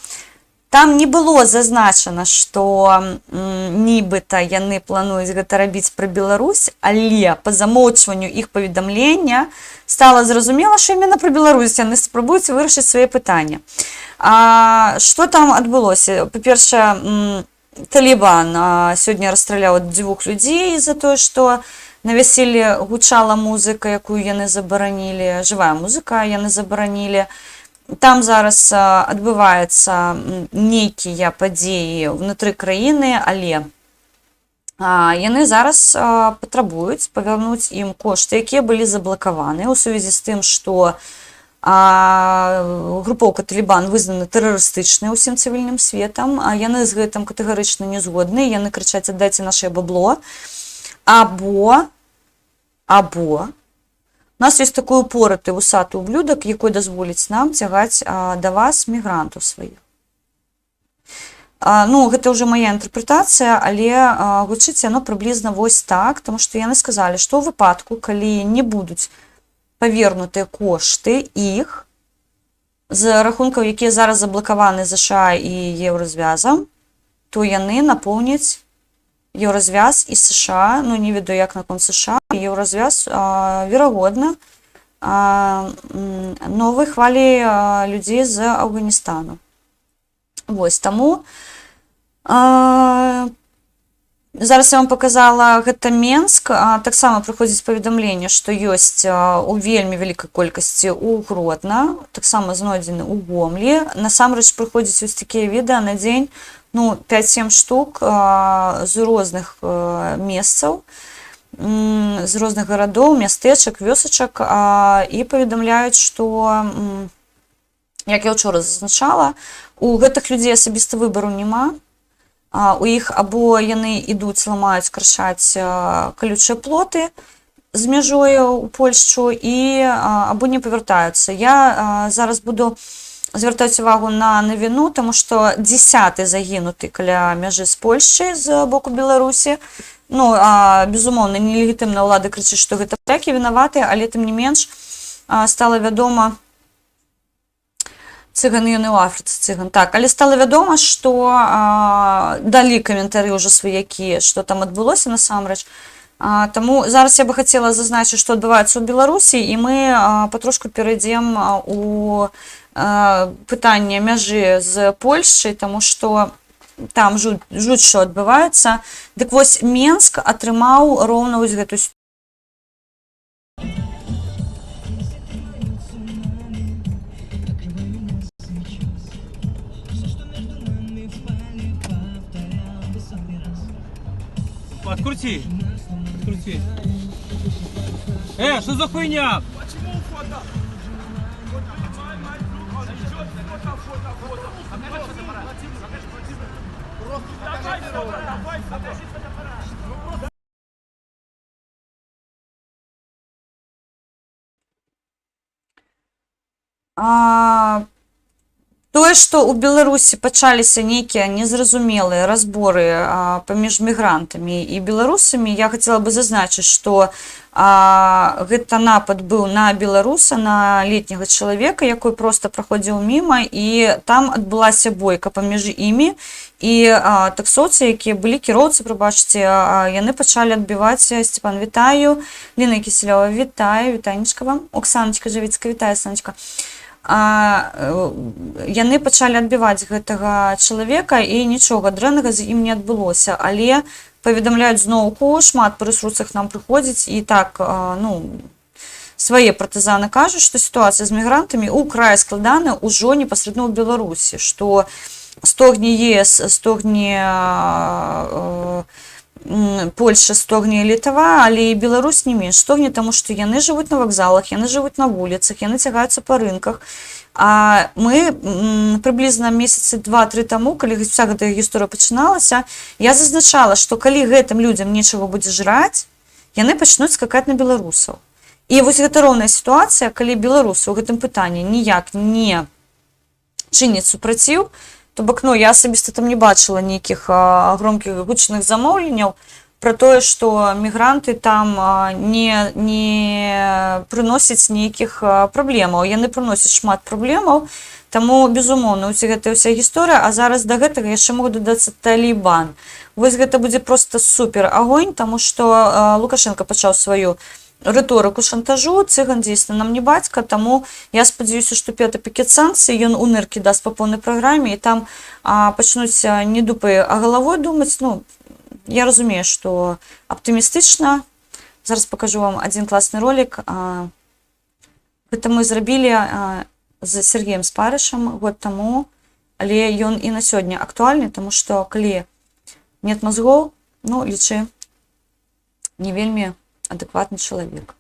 Там не было зазначана, што нібыта яны плануюць гэта рабіць пра Беларусь, але па замоўчванню іх паведамлення стала зразумела, што іменно пра Беларусь яны спрабуюць вырашыць свае пытанні. Што там адбылося? Па-першае, Талібан сёння расстраляў 2 людзей за тое, што на вяселлі гучала музыка, якую яны забаранілі, жывая музыка яны забаранілі. Там зараз адбываюцца нейкія падзеі ўнутры краіны, але яны зараз патрабуюць павярнуць ім кошты, якія былі заблакаваны ў сувязі з тым, што групоўка Талібан вызнана тэрарыстычнай усім цывільным светам, яны з гэтым катэгарычна не згодны, яны крычаць: аддайце нашае бабло, або у нас ёсць такой упораты вусаты ублюдак, якой дазволіць нам цягаць да вас мігрантаў сваіх. Ну, гэта ўжо моя інтэрпрэтацыя, але гучыць яно прыблізна вось так, таму што яны сказалі, што ў выпадку, калі не будуць павернутыя кошты іх з рахункаў, якія зараз заблакаваны США і еўразвязам, то яны напоўняць еўразвяз і США, ну не ведаю, як наконт США, і еўразвяз, верагодна, новай хвалі людзей з Афганістану. Вось, таму зараз я вам показала гэта Менск, таксама прыходзіць паведамленне, што ёсць у вельмі вялікай колькасці ў Гродна, таксама знойдзены ў Гомлі. Насамрэч прыходзіць вось такія відэа на дзень, ну 5-7 штук з розных месцаў, з розных гарадоў, мястэчак, вёсачак, і паведамляюць, што, як я ўчора зазначала, у гэтых людзей асабіста выбару няма. У іх або яны ідуць, ламаюць, крашаць калючыя плоты з мяжой у Польшчу, і або не павяртаюцца. Я зараз буду звяртаць увагу на навіну, таму што 10-й загінуты каля мяжы з Польшчай з боку Беларусі. Ну, безумоўна, нелегітымна ўлада крычыць, што гэта палякі вінаватыя, але тым не менш стала вядома, цыганы ён і ў Афрыцы цыган. Так, але стала вядома, што далі каментары ўжо сваякі, што там адбылося насамрэч. Таму зараз я бы хацела зазначыць, што адбываецца ў Беларусі, і мы патрошку перайдзем у пытанне мяжы з Польшчай, таму што там жуть што адбываецца. Дык вось Менск атрымаў роўна вось гэтую сітуацыю.
Открути. Открути. Что за хуйня?
Почему фото?
Тое, што ў Беларусі пачаліся нейкія незразумелыя разборы паміж мігрантамі і беларусамі, я хацела бы зазначыць, што гэта напад быў на беларуса, на летняга чалавека, якой проста праходзіў міма, і там адбылася бойка паміж імі, і таксоўцы, якія былі кіроўцы, прабачце, яны пачалі адбіваць. Сцепан, вітаю. Ліна Кісялёва, вітаю, вітанечка вам. Оксаночка Жавіцка, вітаю, Саночка. Яны пачалі адбіваць гэтага чалавека, і нічога дрэннага з ім не адбылося, але паведамляюць зноўку, шмат па рэсурсах нам прыходзіць, і так, ну, свае партызаны кажуць, што сітуацыя з мігрантамі ў краі складана ўжо непасрэдна ў Беларусі, што стогне ЕС, стогне Польша, стогне Літва, але і Беларусь не менш стогне, таму што яны жывуць на вакзалах, яны жывуць на вуліцах, яны цягаюцца па рынках. Мы прыблізна месяцы 2-3 таму, калі вся гэта гісторыя пачыналася, я зазначала, што калі гэтым людзям нечага будзе жраць, яны пачнуць скакаць на беларусаў. І вось гэта роўная сітуацыя, калі беларусы ў гэтым пытанні ніяк не чыняць супраціў, то бок, ну, я асабіста там не бачыла нейкіх громкіх гучных замоўленняў пра тое, што мігранты там не прыносяць нейкіх праблемаў. Яны прыносяць шмат праблемаў, таму, безумоўна, ось гэта ўся гісторыя, а зараз да гэтага яшчэ могуць дадацца Талібан. Вось гэта будзе проста супер агонь, таму што Лукашенко пачаў сваю рыторыку шантажу, цыган дзейсна нам не бацька, таму я спадзяюся, што 5-й пакет санкцый ён у ныркі даст па поўнай праграме, і там пачнуць не дупай, а галавой думаць. Ну, я разумею, што аптымістычна. Зараз пакажу вам адзін класны ролік. Гэта мы зрабілі з Сергеем Спарышам год таму, але ён і на сёння актуальны, таму што калі нет мазгоў, ну, лічы, не вельмі адекватный человек.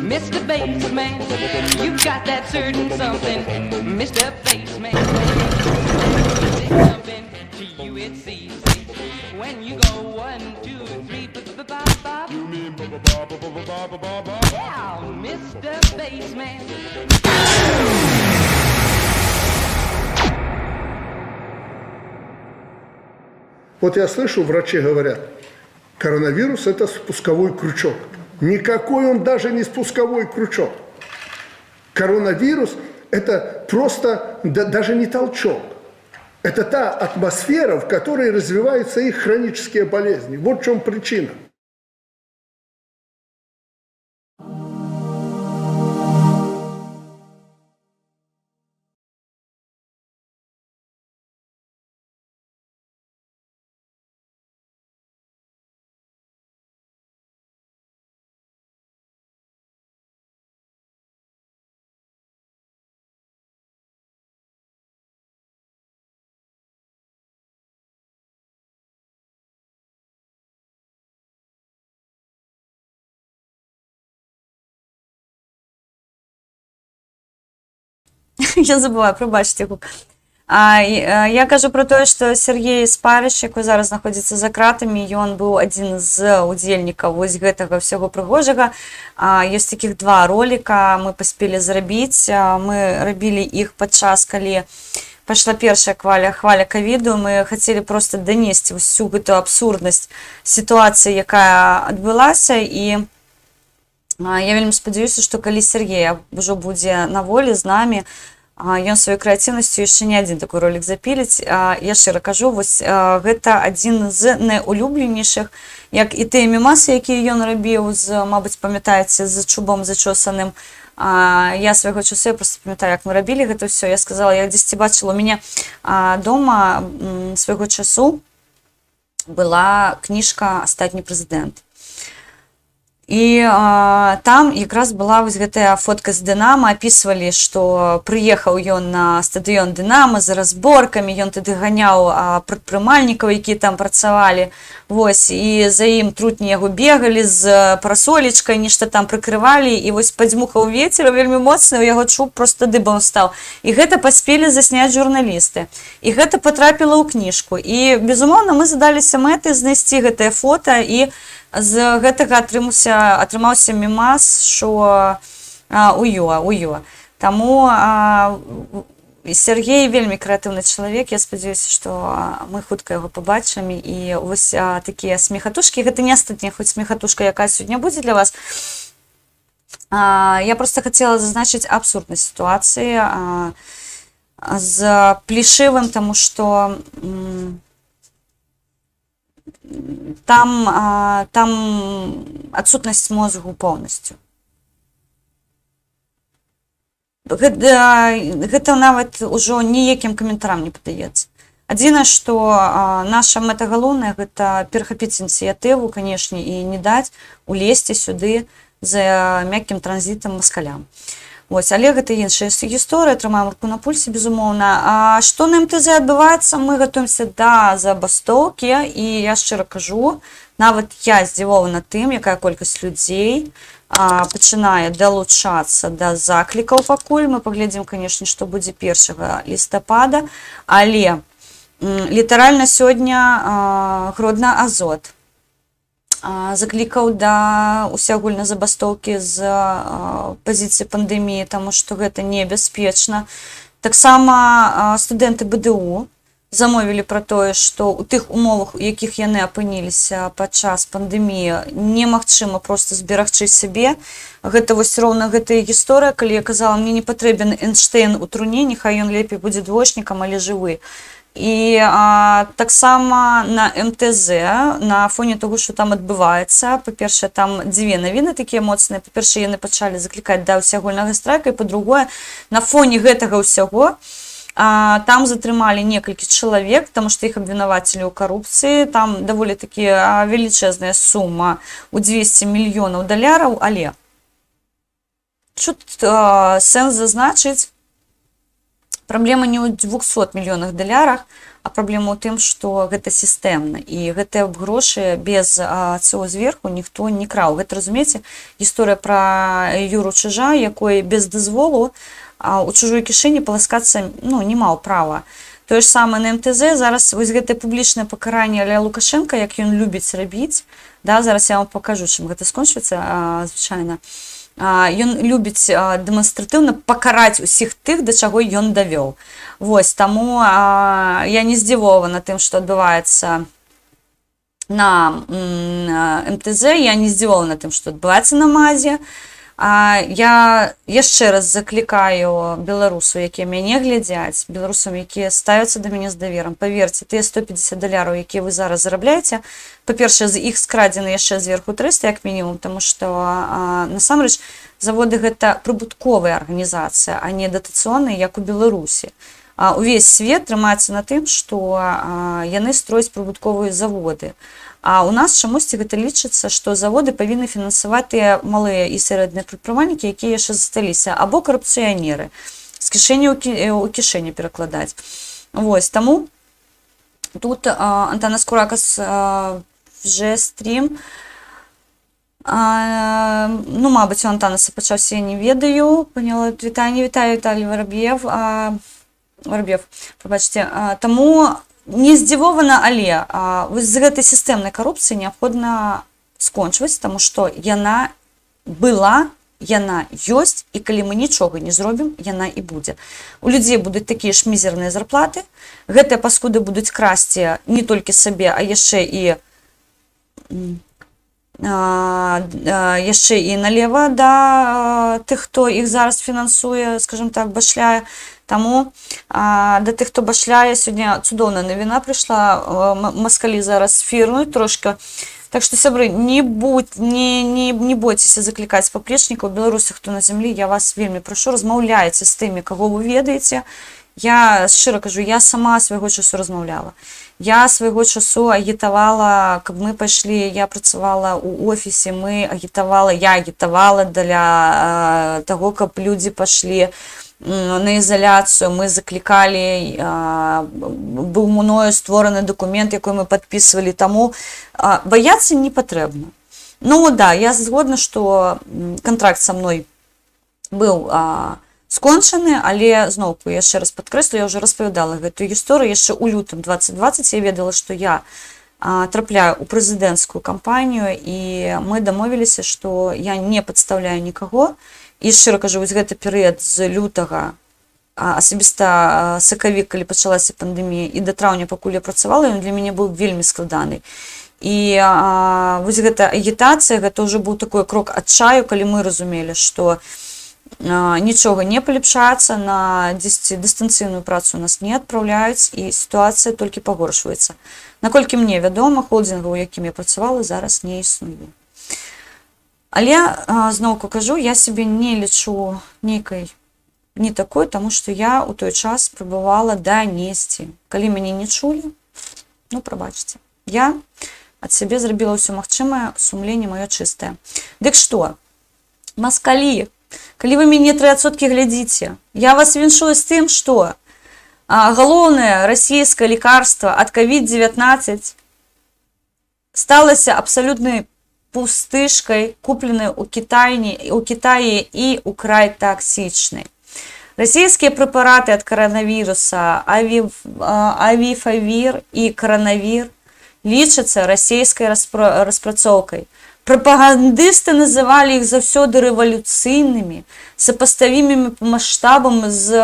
Mr. Bassman, you've got that certain something. Mr. Bassman, something to you it's easy. When you go 1, 2, 3, Bob. Yeah, Mr. Bassman.
Вот я слышу, врачи говорят, коронавирус – это спусковой крючок. Никакой он даже не спусковой крючок. Коронавирус – это просто даже не толчок. Это та атмосфера, в которой развиваются их хронические болезни. Вот в чем причина.
Я забула, пробачте. Я кажу про те, що Сергій Спарыш, який зараз знаходиться за кратами, ён быў адзін з удзельнікаў вось гэтага всього прыгожага. Ёсць такіх два ролика, мы паспелі зрабіць. Мы рабілі іх падчас, калі пайшла першая хваля ковіду. Мы хацелі просто данесці всю гэту абсурднасць сітуацыі, якая адбылася. І я вельмі спадзяюся, што калі Сергей ўжо будзе на волі з намі, ён сваёй крэатыўнасцю яшчэ не адзін такой ролик запіліць. Я шчыра кажу, вось гэта адзін з найулюбленейшых, як і тыя мемасы, якія ён рабіў, мабыць, памятаеце, з чубом зачосаным. Я свайго часу, я просто памятаю, як мы рабілі гэта ўсё. Я сказала, я дзесьці бачыла, у мяне дома свайго часу была кніжка «Астатні прэзідэнт». І там якраз была вось гэтая фотка з Дынама, апісвалі, што прыехаў ён на стадыён Дынама з разборкамі, ён тады ганяў прадпрымальнікаў, якія там працавалі, вось, і за ім трутні яго бегалі з парасолечкай, нешта там прыкрывалі, і вось падзьмухаў вецер вельмі моцны, у яго чуб просто дыбам стаў. І гэта паспелі засняць журналісты. І гэта патрапіла ў кніжку. І, безумоўна, мы задаліся мэтай знайсці гэтае фота, і з гэтага атрымаўся мемас, што уё. Таму Сергей вельмі крэатыўны чалавек. Я спадзяюся, што мы хутка яго пабачым. І вось такія смехатушкі. Гэта не астатняя хоць смехатушка, якая сёння будзе для вас. Я просто хацела зазначыць абсурднасць сітуацыі з Плешывым, таму што там адсутнасць мозгу поўнасцю. Гэта нават ужо ніякім каментарам не падаецца. Адзінае, што наша мэта галоўная, гэта перахапіць ініцыятыву, канешне, і не даць улезці сюды за мяккім транзітам маскалям. Вось, але гэта іншая гісторыя, трымаем руку на пульсе, безумоўна. Што на МТЗ адбываецца? Мы гатуемся да забастоўкі, і я шчыра кажу, нават я здзівована тым, якая колькасць людзей пачынае далучацца да заклікаў пакуль. Мы паглядзім, канешне, што будзе 1 лістапада, але літаральна сёння Гродна Азот заклікаў да усеагульнай забастоўкі з пазіцыі пандэміі, таму што гэта небяспечна. Таксама студэнты БДУ замовілі пра тое, што ў тых умовах, у якіх яны апыніліся падчас пандэміі, немагчыма проста зберагчы сябе. Гэта вось роўна гэтая гісторыя, калі я казала, мне не патрэбен Эйнштэйн у труне, няхай ён лепей будзе двоечнікам, але жывы. І таксама на МТЗ, на фоне того, што там адбываецца, па-першае, там дзве навіны такія моцныя. Па-першае, яны пачалі заклікаць да ўсеагульнага страйка, і па-другое, на фоне гэтага ўсяго там затрымалі некалькі чалавек, таму што іх абвінавацілі ў карупцыі. Там даволі такі велічэзная сума ў 200 мільёнаў даляраў, але тут сэнс зазначыць, праблема не ў 200 мільёнах далярах, а праблема ў тым, што гэта сістэмна. І гэтыя грошы без ЦО зверху ніхто не краў. Гэта, разумееце, гісторыя пра Юру Чижа, якой без дазволу у чужой кішэні паласкацца не маў права. Тое ж самае на МТЗ зараз вось гэтае публічнае пакаранне Ля Лукашенка, як ён любіць рабіць, да, зараз я вам пакажу, чым гэта скончыцца, звычайна. Ён любіць дэманстратыўна пакараць усіх тых, да чаго ён давёў. Вось, таму я не здзівована тым, што адбываецца на МТЗ, я не здзівована тым, што адбываецца на МАЗе. Я яшчэ раз заклікаю беларусаў, якія мяне глядзяць, беларусам, якія ставяцца да мяне з даверам. Паверце, тыя $150, якія вы зараз зарабляеце, па-першае, з іх скрадзены яшчэ зверху 300, як мінімум, таму што насамрэч заводы гэта прыбутковая арганізацыя, а не датацыйныя, як у Беларусі. Увесь свет трымаецца на тым, што яны строяць прыбутковыя заводы. А у нас чамусьці гэта лічыцца, што заводы павінны фінансаваць тыя малыя і сярэдныя прадпрымальнікі, якія яшчэ засталіся, або карупцыянеры, з кішэні ў кішэні перакладаць. Вось, таму тут Антанас Куракас вже стрім. Ну, мабыць, у Антанаса пачаўся, я не ведаю. Паняла, вітанне, вітаю, Віталій Вороб'єв. Прабачце. Таму не здзівована, але з гэтай сістэмнай карупцыі неабходна скончваць, таму што яна была, яна ёсць, і калі мы нічога не зробім, яна і будзе. У людзей будуць такія ж мізерныя зарплаты, гэтыя паскуды будуць красці не толькі сабе, а яшчэ і налева да тых, хто іх зараз фінансуе, скажем так, башляе. Таму да тых, хто башляе, сёння цудоўная навіна прыйшла, маскалі зараз фірнуюць трошка. Так што, сябры, не бойцеся заклікаць паплечнікаў, беларусы, хто на зямлі, я вас вельмі прашу, размаўляйце з тымі, каго вы ведаеце. Я шчыра кажу, я сама свайго часу размаўляла. Я свайго часу агітавала, каб мы пайшлі, я працавала ў офісе, я агітавала для таго, каб людзі пашлі на ізаляцыю, мы заклікалі, быў мною створаны дакумент, якой мы падпісвалі, таму баяцца не патрэбна. Ну, да, я згодна, што кантракт са мной быў скончаны, але, зноўку, яшчэ раз падкрэслю, я ўжо распавядала гэтую гісторыю, яшчэ ў лютым 2020 я ведала, што я трапляю ў прэзідэнцкую кампанію, і мы дамовіліся, што я не падстаўляю нікаго. І шчыра кажу, вось гэты перыяд з лютага, асабіста сакавік, калі пачалася пандэмія, і да траўня, пакуль я працавала, ён для мяне быў вельмі складаны. І вось гэта агітацыя, гэта ўжо быў такой крок адчаю, калі мы разумелі, што нічога не палепшаецца, на дыстанцыйную працу нас не адпраўляюць, і сітуацыя толькі пагоршваецца. Наколькі мне вядома, холдзінгаў, у якім я працавала, зараз не існуе. Але, зноўку кажу, я сябе не лічу нейкай не такой, таму што я ў той час спрабавала данесці. Калі мяне не чулі, ну, прабачце. Я ад сябе зрабіла ўсё магчымае, сумленне маё чыстае. Дык што, маскалі, калі вы мяне 3% глядзіце, я вас віншую з тым, што галоўнае расійскае лекарства ад COVID-19 сталася абсалютнай пустышкой, купленной у Китае и украй токсичной. Российские препараты от коронавируса Авифавир и Коронавир лічацца расійскай распрацоўкай. Прапагандысты называли их заўсёды рэвалюцыйнымі, сопоставимыми по масштабам з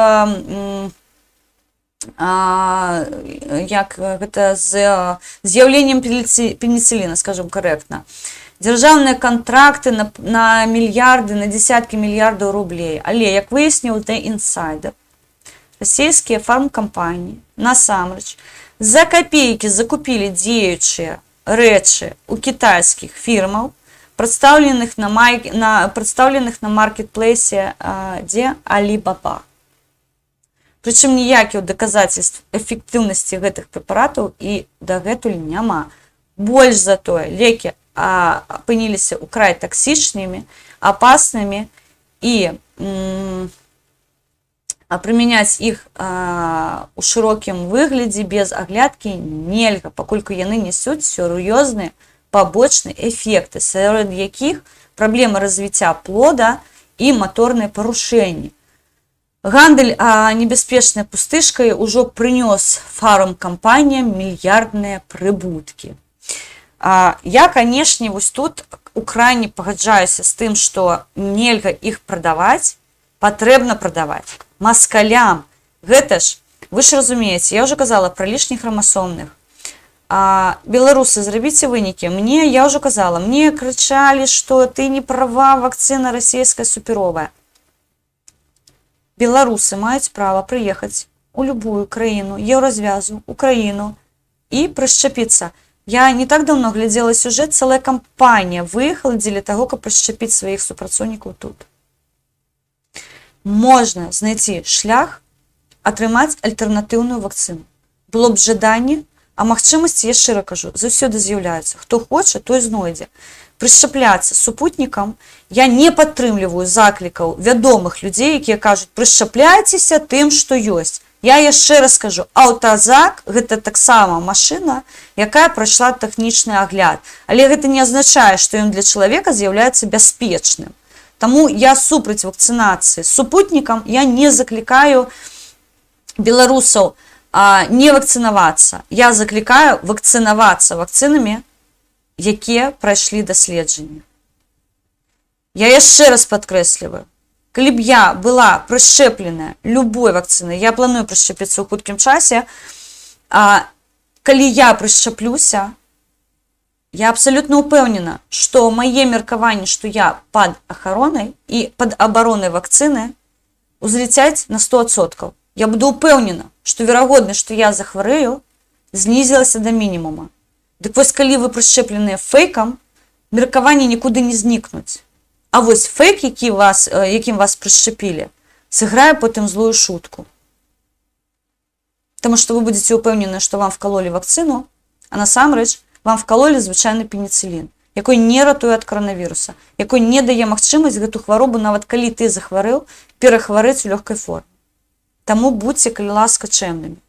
з'яўленнем пеніцыліна, скажем корректно. Дзяржаўныя контракты на мільярды, на десяткі мільярдаў рублей. Але, як выясніў The Insider, расійскія фармкампаніі насамрэч за копейкі закупілі дзеючыя рэчы у кітайскіх фірмаў, прадстаўленых на маркетплейсе, дзе Alibaba. Прычым ніякіх доказательств эфектыўнасці гэтых прэпаратаў і дагэтуль няма. Больш за тое, лекі апыніліся ўкрай таксічнымі, апаснымі, і прымяняць іх у шырокім выглядзе без аглядкі нельга, паколькі яны несуць сур'ёзныя пабочныя эфекты, сярод якіх праблемы развіцця плода і маторныя парушэнні. Гандаль небяспечнай пустышкай ужо прынёс фармкампаніям мільярдныя прыбуткі. Я, канешне, вось тут у крайне пагаджаюся з тым, што нельга іх прадаваць, патрэбна прадаваць маскалям. Гэта ж, вы ж разумееце, я ўжо казала пра лішніх храмасомных. Беларусы, зрабіце вынікі. Я ўжо казала, мне крычалі, што ты не права, вакцына расійская суперовая. Беларусы маюць права прыехаць у любую краіну, еўразвязу, Украіну і прышчапіцца. Я не так давно глядзела сюжэт, цэлая кампанія выехала дзеля таго, каб прышчапіць сваіх супрацоўнікаў тут. Можна знайти шлях атрымаць альтэрнатыўную вакцыну. Было б жаданне, а магчымасці, я шчыра кажу, заўсёды з'яўляюцца. Хто хоча, той знойдзе. Прышчапляцца супутнікам я не падтрымліваю заклікаў вядомых людзей, якія кажуць, прышчапляйцеся тым, што ёсць. Я яшчэ раз скажу, аўтазак – гэта таксама машына, якая прайшла тэхнічны агляд. Але гэта не азначае, што ён для чалавека з'яўляецца бяспечным. Таму я супраць вакцынацыі супутнікам, я не заклікаю беларусаў не вакцынавацца. Я заклікаю вакцынавацца вакцынамі, якія прайшлі даследжанні. Я яшчэ раз падкрэсліваю, калі б я была прышчэпленая любой вакцынай, я планую прышчэпіцца ў хуткім часе, калі я прышчэплюся, я абсалютна ўпэўнена, што мае меркаванні, што я пад ахаронай і пад абаронай вакцыны узляцяць на 100%. Я буду ўпэўнена, што верагоднасць, што я захварэю, знізілася да мінімума. Дык вось, калі вы прышчэпленыя фэйкам, меркаванні нікуды не знікнуць. А вось фэйк, якім вас прышчэпілі, сыграе потым злую шутку. Таму што вы будзеце ўпэўнены, што вам вкалолі вакцыну, а насамрэч вам вкалолі звычайны пеніцылін, якой не ратуе ад каранавіруса, якой не дае магчымасць гэту хваробу, нават калі ты захварэў, перахварэць у лёгкай форме. Таму будьце, калі ласка, чэмнымі.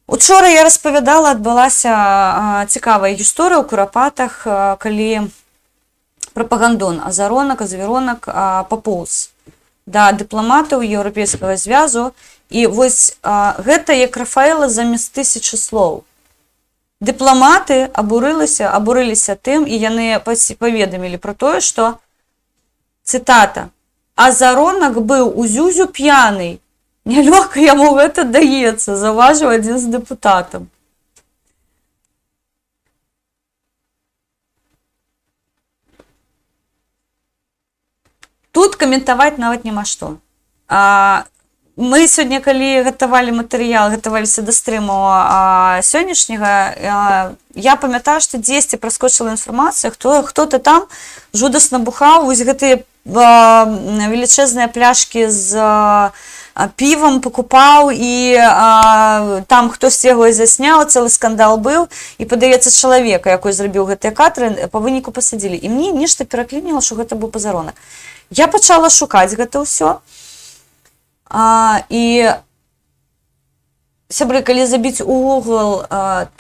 Учора я распавядала, адбылася цікавая гісторыя ў Курапатах, калі прапагандон азаронак, азверонак папоўз да дыпламатаў Еўрапейскага звязу. І вось гэта як Рафаэла замест 1000 слоў. Дыпламаты абурыліся тым, і яны паведамілі пра тое, што, цытата, «Азаронак быў у Зюзю п'яны. Нялёгка яму гэта даецца», заўважыў адзін з дэпутатаў. Тут каментаваць нават няма што. Мы сёння, калі гатавалі матэрыял, гатаваліся да стрыму сённяшняга, я памятаю, што дзесьці праскочыла інфармацыя, хто-то там жудасна бухаў, вось гэтыя велічэзныя пляшкі з півам пакупаў, і там хтосьці яго і засняў, цэлы скандал быў, і, падаецца, чалавека, якой зрабіў гэтыя кадры, па выніку пасадзілі. І мне нешта пераклініла, што гэта быў пазаронак. Я пачала шукаць гэта ўсё. І, сябры, калі забіць у Google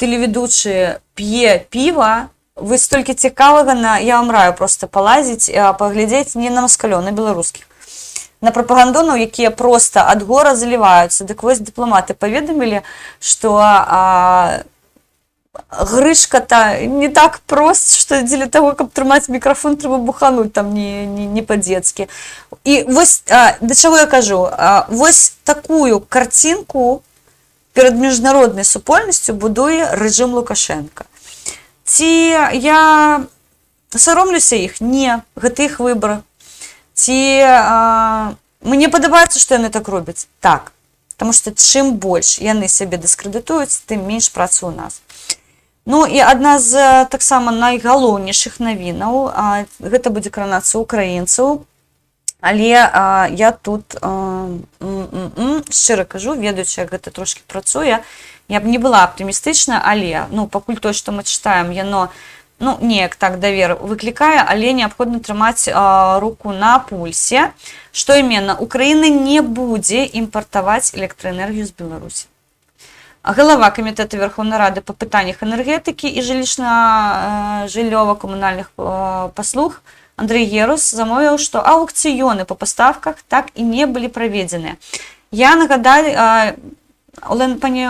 тэлеведучы п'е піва, вы столькі цікавага, я вам раю проста палазіць, паглядзець не на маскалёў, на беларускіх. На прапагандонаў, якія проста ад гора заліваюцца. Дык вось дыпламаты паведамілі, што грышка-то не так прост, што дзеля таго, каб трымаць мікрафон, трэба бухануць там не па-дзецкі. І вось да чаго я кажу, вось такую карцінку перад міжнароднай супольнасцю будуе рэжым Лукашенка. Ці я саромлюся іх? Не, гэта іх выбар. Ці мне падабаецца, што яны так робяць? Так. Таму што чым больш яны сябе дыскрэдытуюць, тым менш працы ў нас. Ну і адна з таксама найгалоўнейшых навінаў, гэта будзе каранацыя украінцаў, але я тут шчыра кажу, ведаючы, як гэта трошкі працуе, я б не была аптымістычна, але пакуль тое, што мы чытаем, яно неяк так давер выклікае, але неабходна трымаць руку на пульсе, што іменно Украіна не будзе імпартаваць электраэнергію з Беларусі. Галава Камітэта Верховнай Рады па пытаннях энергетыкі і жыллёва-камунальных паслуг Андрей Ерус замовіў, што аукцыёны по паставках так і не былі праведзеныя. Я нагадаю, пані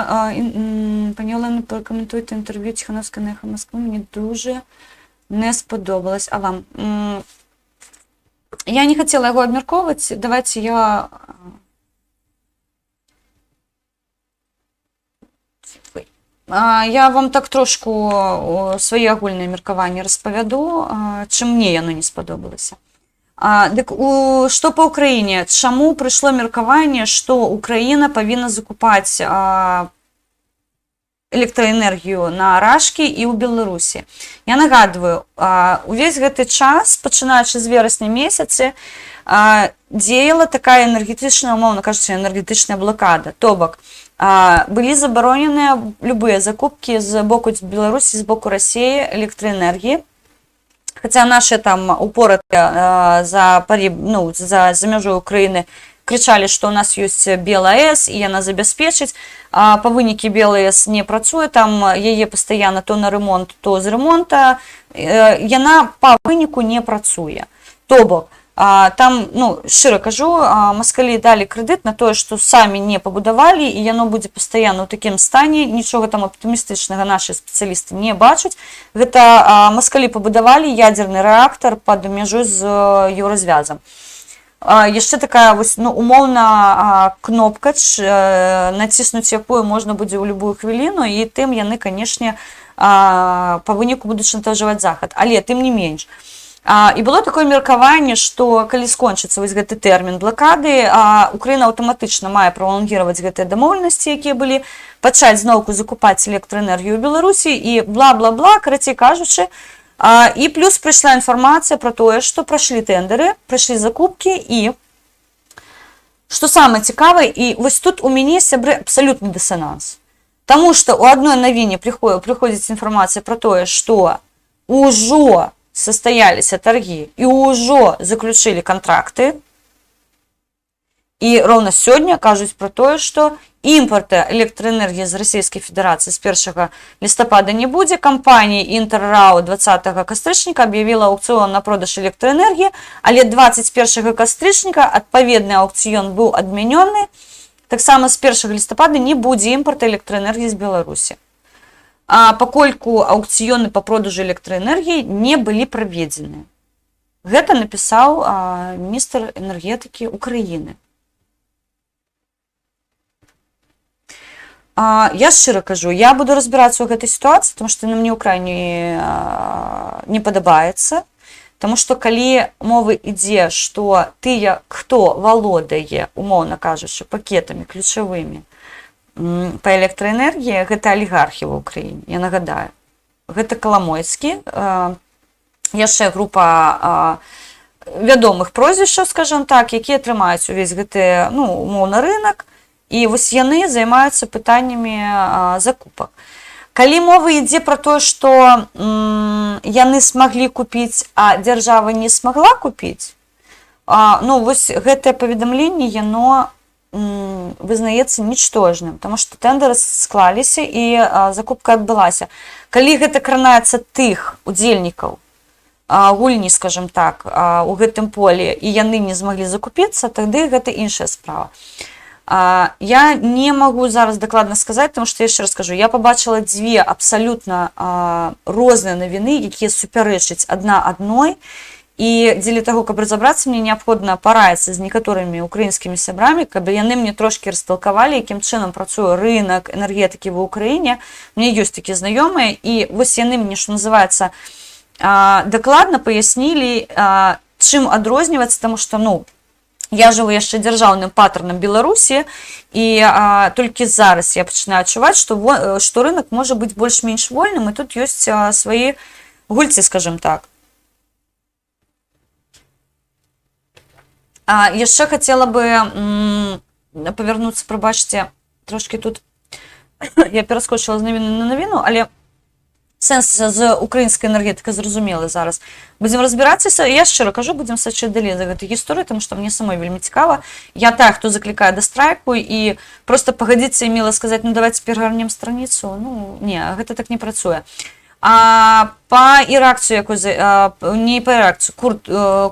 Олена, прокоментуйте інтерв'ю Тихановської на «Эхо Москви», мені дуже не сподобалось. А вам? Я не хотела його обмірковувати, давайте я... Я вам так трошку свої агульні міркування розповяду, чим мені яно не сподобалося. Што па Украіне? Чаму прыйшло меркаванне, што Украіна павінна закупаць электраэнергію на Рашкі і ў Беларусі? Я нагадваю, увесь гэты час, пачынаючы з верасня месяцы, дзеяла такая энергетычная, умоўна кажучы, энергетычная блокада. То бок, былі забароненыя любыя закупкі з боку Беларусі, з боку Расіі электраэнергіі. Хаця наши там упоратыя за мяжой Украіны крычалі, што у нас ёсць БелАЭС і яна забяспечыць. Па вынікі БелАЭС не працуе, там яе пастаянна то на ремонт, то з ремонта. Яна па выніку не працуе. То бок, там, шчыра кажу, маскалі далі крэдыт на тое, што самі не пабудавалі, і яно будзе пастаянна ў такім стане, нічога там аптымістычнага нашы спецыялісты не бачаць. Гэта маскалі пабудавалі ядзерны рэактар пад мяжой з еўразвязам. Яшчэ такая умоўна кнопка, націснуць якую можна будзе ў любую хвіліну, і тым яны, канешне, па выніку будуць шантажаваць Захад. Але тым не менш. І было такое меркаванне, што калі скончыцца вось гэты тэрмін блакады, Украіна аўтаматычна мае пралонгіраваць гэтыя дамоўленасці, якія былі, пачаць зноўку закупаць электраэнергію ў Беларусі і бла-бла-бла, карацей кажучы. І плюс прыйшла інфармацыя пра тое, што прайшлі тэндары, прайшлі закупкі і, што самае цікавае, і вось тут у мяне, сябры, абсалютны дысананс. Таму што ў адной навіне прыходзіць інфармацыя пра тое, што ўжо состояліся торги і ўжо заключылі контракты. І роўна сёння кажуць пра тое, што імпорта электраэнергіі з Расійскай Федэрацыі з 1 лістапада не будзе. Кампанія Інтэррау 20 кастрычніка аб'явіла аўкцыён на продаж электраэнергіі, але 21 кастрычніка адпаведны аўкцыён быў адмянёны. Таксама з 1 лістапада не будзе імпорта электраэнергіі з Беларусі. Пакольку аўкцыёны па продажу электраэнергіі не былі праведзены. Гэта напісаў міністр энергетыкі Украіны. Я шчыра кажу, я буду разбірацца ў гэтай сітуацыі, тому што мне ўкрайне не падабаецца, таму што калі мовы ідзе, што тыя, хто валодае, умоўна кажучы, пакетамі ключавымі па электраэнергіі, гэта алігархі ва ўкраіне, я нагадаю. Гэта Каламойскі, яшчэ група вядомых прозвішчаў, скажам так, якія трымаюць увесь гэты, умоўна, рынок, і вось яны займаюцца пытаннямі закупак. Калі мова ідзе пра тое, што яны смаглі купіць, а дзяржава не смагла купіць, вось гэтае паведамленне, яно вызнаецца нічтожным, таму што тэндары склаліся і закупка адбылася. Калі гэта кранаецца тых удзельнікаў гульні, скажам так, у гэтым полі, і яны не змаглі закупіцца, тады гэта іншая справа. Я не магу зараз дакладна сказаць, таму што, яшчэ раз кажу, я пабачыла дзве абсалютна розныя навіны, якія супярэчаць адна адной, і дзеля таго, каб разабрацца, мне неабходна параіцца з некаторымі украінскімі сябрамі, каб яны мне трошкі расталкавалі, якім чынам працуе рынок энергетыкі ва Ўкраіне. Мне ёсць такія знаёмыя, і вось яны мне, што называецца, дакладна паяснілі, чым адрозніваецца, таму што, я жыву яшчэ дзяржаўным патронам Беларусі, і толькі зараз я пачынаю адчуваць, што рынок можа быць больш-менш вольным, і тут ёсць свае гульцы, скажам так. Яшчэ хацела бы павярнуцца, прабачце, трошкі тут я пераскочыла з навіны на навіну, але сэнс з украінскай энергетыкай зразумелы зараз. Будзем разбірацца, я шчыра кажу, будзем сачыць далей за гэтай гісторыяй, таму што мне самой вельмі цікава. Я тая, хто заклікае да страйку, і проста пагадзіцца і міла сказаць, давайце перагарнем страніцу, не, гэта так не працуе. Па іракцыю, не па іракцыю,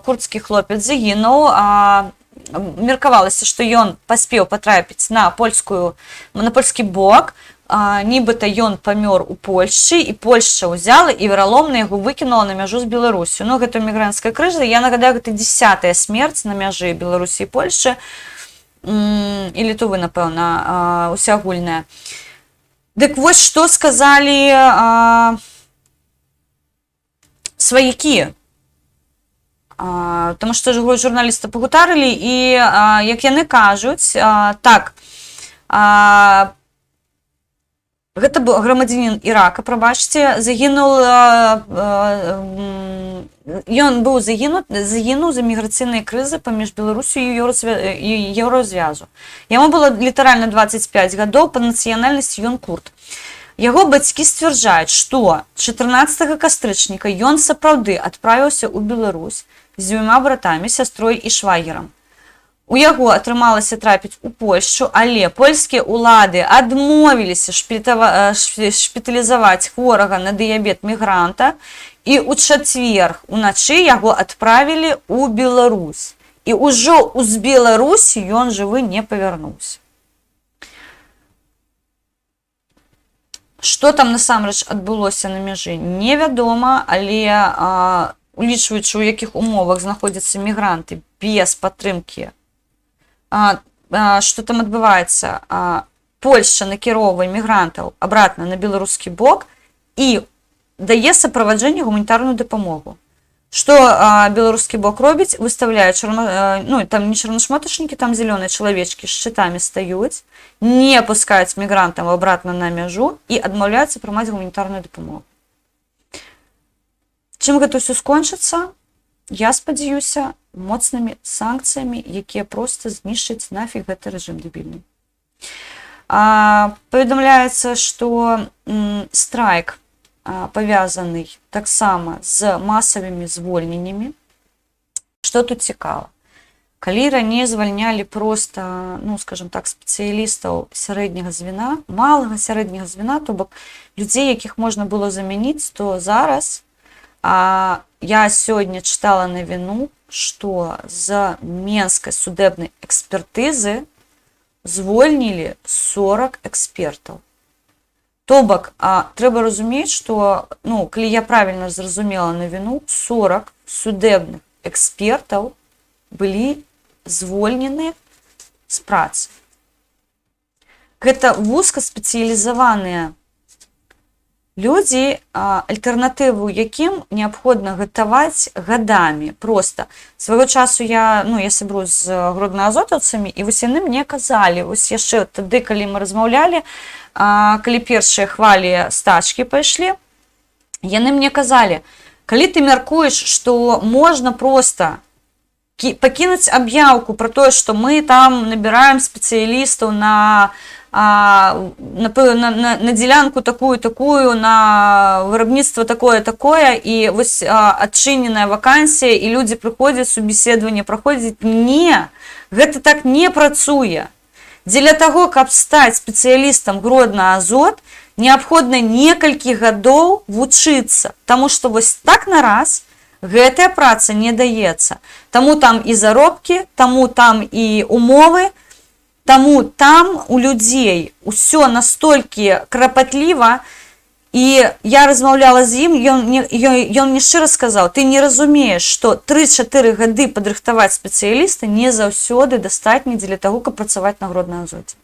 курдскі хлопец загінуў, меркавалася, што ён паспеў патрапіць на польскі бок, нібыта ён памёр у Польшчы, і Польшча ўзяла і вераломна яго выкінула на мяжу з Беларусю. Ну, гэта мігрантская крыжа, я нагадаю, гэта 10-я смерць на мяжы Беларусі і Польшчы, і Літвы, напэўна, усеагульная. Дык вось што сказалі сваякі. Таму што журналісты пагутарылі, і, як яны кажуць, так, гэта быў грамадзянін Ірака, прабачце, ён быў загінуў за міграцыйныя крызы паміж Беларусю і Еўразвязу. Яму было літаральна 25 гадоў, па нацыянальнасці ён курд. Яго бацькі сцвярджаюць, што 14 кастрычніка ён сапраўды адправіўся ў Беларусь з 2 братамі, сястрой і швагерам. У яго атрымалася трапіць у Польшчу, але польскія ўлады адмовіліся шпіталізаваць хворага на дыябет мігранта, і ў чацвер уначы яго адправілі ў Беларусь. І ўжо з Беларусі ён жывы не павярнуўся. Што там насамрэч адбылося на мяжы, невядома, але улічваючы, у якіх умовах знаходзяцца мігранты без падтрымкі, што там адбываецца, Польшча накіроўвае мігрантаў абратна на беларускі бок і дае суправаджэнне гуманітарную дапамогу. Што беларускі бок робіць? Выстаўляе, там не чарнашмотачнікі, там зялёныя чалавечкі з шчытамі стаюць, не пускаюць мігрантам абратна на мяжу і адмаўляюцца прымаць гуманітарную дапамогу. Чым гэта ўсё скончыцца? Я спадзяюся моцнымі санкцыямі, якія проста знішчаць нафіг гэты рэжым дэбільны. Паведамляецца, што страйк павязаны таксама з масавымі звольненнямі. Што тут цікава? Калі раней звальнялі проста, скажем так, спецыялістаў сярэдняга звена, малага сярэдняга звена, то бок людзей, якіх можна было замяніць, то зараз я сёння чытала навіну, што з Менскай судебнай экспертызы звольнілі 40 экспертаў. То бок, трэба разумець, што, калі я правільна зразумела навіну, 40 судебных экспертаў былі звольнены з працы. Гэта вузкаспецыялізаваныя людзі, альтэрнатыву якім неабходна гатаваць гадамі. Проста свайго часу я сябрую з гроднаазотаўцамі, і вось яны мне казалі, вось яшчэ тады, калі мы размаўлялі, калі першыя хвалі стачкі пайшлі, яны мне казалі, калі ты мяркуеш, што можна проста пакінуць аб'яўку пра тое, што мы там набіраем спецыялістаў на дзелянку такую, на вырабніцтва такое, і вось адчыненая вакансія, і людзі прыходзяць, субеседаванне праходзіць. Не, гэта так не працуе. Дзеля таго, каб стаць спецыялістам Гродна-Азот, неабходна некалькі гадоў вучыцца, таму што вось так на раз гэтая праца не даецца. Таму там і заробкі, таму там і умовы, таму там у людзей усё настолькі крапатліва, і я размаўляла з ім, ён мне шчыра сказаў, ты не разумееш, што 3-4 гады падрыхтаваць спецыяліста не заўсёды дастатня дзеля таго, каб працаваць на Гродна-Азоце.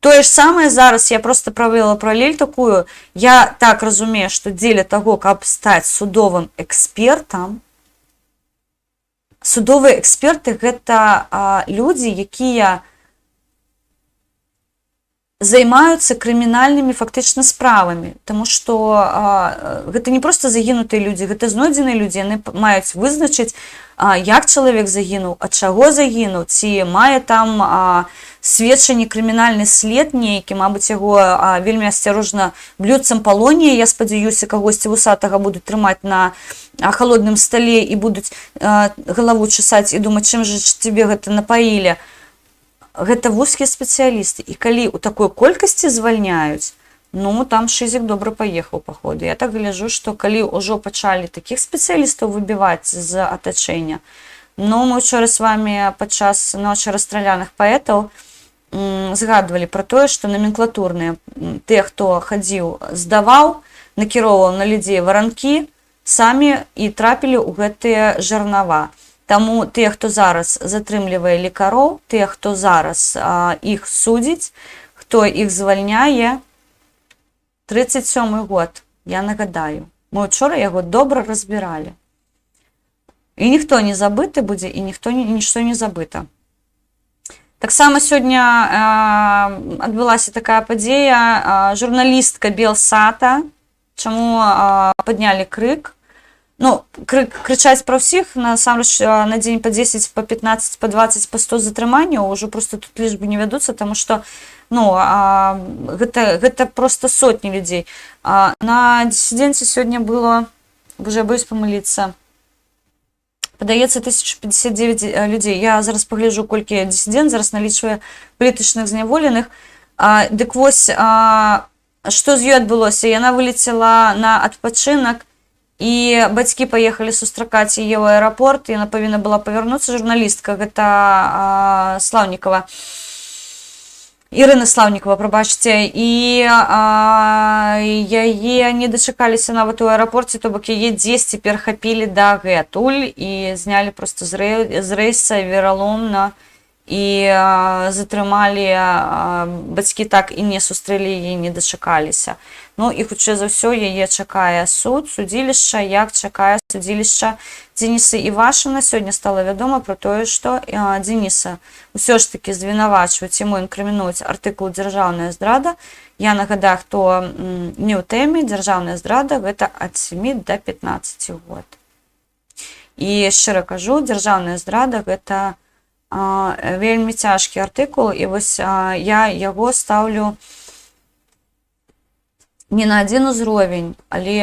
Тое ж самае зараз, я проста правела паралель такую, я так разумею, што дзеля таго, каб стаць судовым экспертам, судовыя эксперты гэта людзі, якія займаюцца крымінальнымі фактычна справамі, таму што гэта не проста загінутыя людзі, гэта знойдзеныя людзі, яны маюць вызначыць, як чалавек загінуў, ад чаго загінуў, ці мае там сведчанне крымінальны след нейкі, мабыць, яго вельмі асцярожна блюдцам палоніі, я спадзяюся, кагосьці вусатага будуць трымаць на халодным стале і будуць галаву часаць і думаць, чым жа цябе гэта напаілі. Гэта вузкія спецыялісты, і калі ў такой колькасці звальняюць, Ну, там шызік добра паехаў, паходу. Я так гляжу, што калі ўжо пачалі такіх спецыялістаў выбіваць з атачэння, ну, мы ўчора з вами падчас ночы расстраляных паэтаў згадвалі пра тое, што номенклатурныя, тыя, хто хадзіў, здаваў, накіроўваў на людзей варанкі, самі і трапілі ў гэтыя жарнава. Таму тыя, хто зараз затрымлівае лекароў, тыя, хто зараз іх судзіць, хто іх звальняе, 37 год, я нагадаю. Мы учора яго добра разбіралі. І ніхто не забыты будзе, і нішто не забыта. Таксама сёння адбылася такая падзея, журналістка Белсата, чаму паднялі крык. Ну, крычаць пра ўсіх, насамрэч на дзень па 10, па 15, па 20, па 100 затрыманняў, ўжо просто тут лічбы не вядуцца, таму што ну, гэта просто сотні людзей. На дысідэнце сёння было, боже, я боюсь памыліцца, падаецца 1059 людзей. Я зараз пагляджу, колькі дысідэнт зараз налічвае палітычных зняволеных. Дык вось, што з ёй адбылося? Яна вылецела на адпачынак, і бацькі паехалі сустракаць яе ў аэрапорт, яна павінна была павярнуцца, журналістка, гэта Слаўнікава. Ірына Слаўнікава, прабачце, і яе не дачакаліся нават у аэрапорце, то бок яе дзесьці перахапілі дагэтуль і знялі проста з рэйса вераломна і затрымалі, бацькі так і не сустрэлі яе, не дачакаліся. Ну і хутчэй за ўсё яе чакае суд, судзілішча, як чакае судзілішча Дзенісы Івашына. Сёння стала вядома пра тое, што Дзеніса ўсё ж такі звінавачваюць, яму інкрымінуюць артыкул «Дзяржаўная здрада». Я нагадаю, хто не ў тэме, дзяржаўная здрада гэта ад 7 до 15 год. І шчыра кажу, дзяржаўная здрада гэта вельмі цяжкі артыкул, і вось я яго ставлю не на адзін узровень, але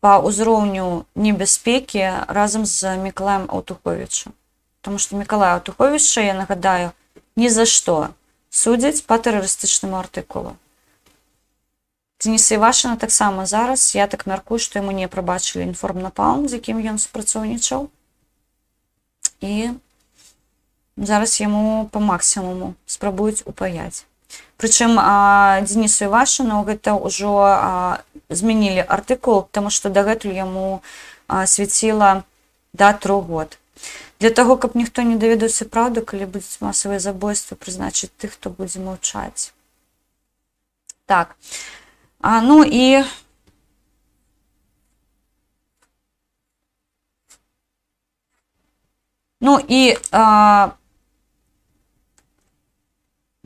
па ўзроўню небяспекі разам з Мікалаем Аўтуховічам. Таму што Мікалая Аўтуховіча, я нагадаю, ні за што судзяць па тэрарыстычнаму артыкулу. Дзеніса Івашына таксама зараз, я так мяркую, што яму не прабачылі інформнапалм, з якім ён супрацоўнічаў. І зараз яму па максімуму спрабуюць упаяць. Прычым Дзенісу Івашыну гэта ўжо змянілі артыкул, таму што дагэтуль яму свяціла да 3 год. Для таго, каб ніхто не даведаўся праўду, калі будуць масавыя забойствы, прызначыць тых, хто будзе маўчаць. Так. Ну і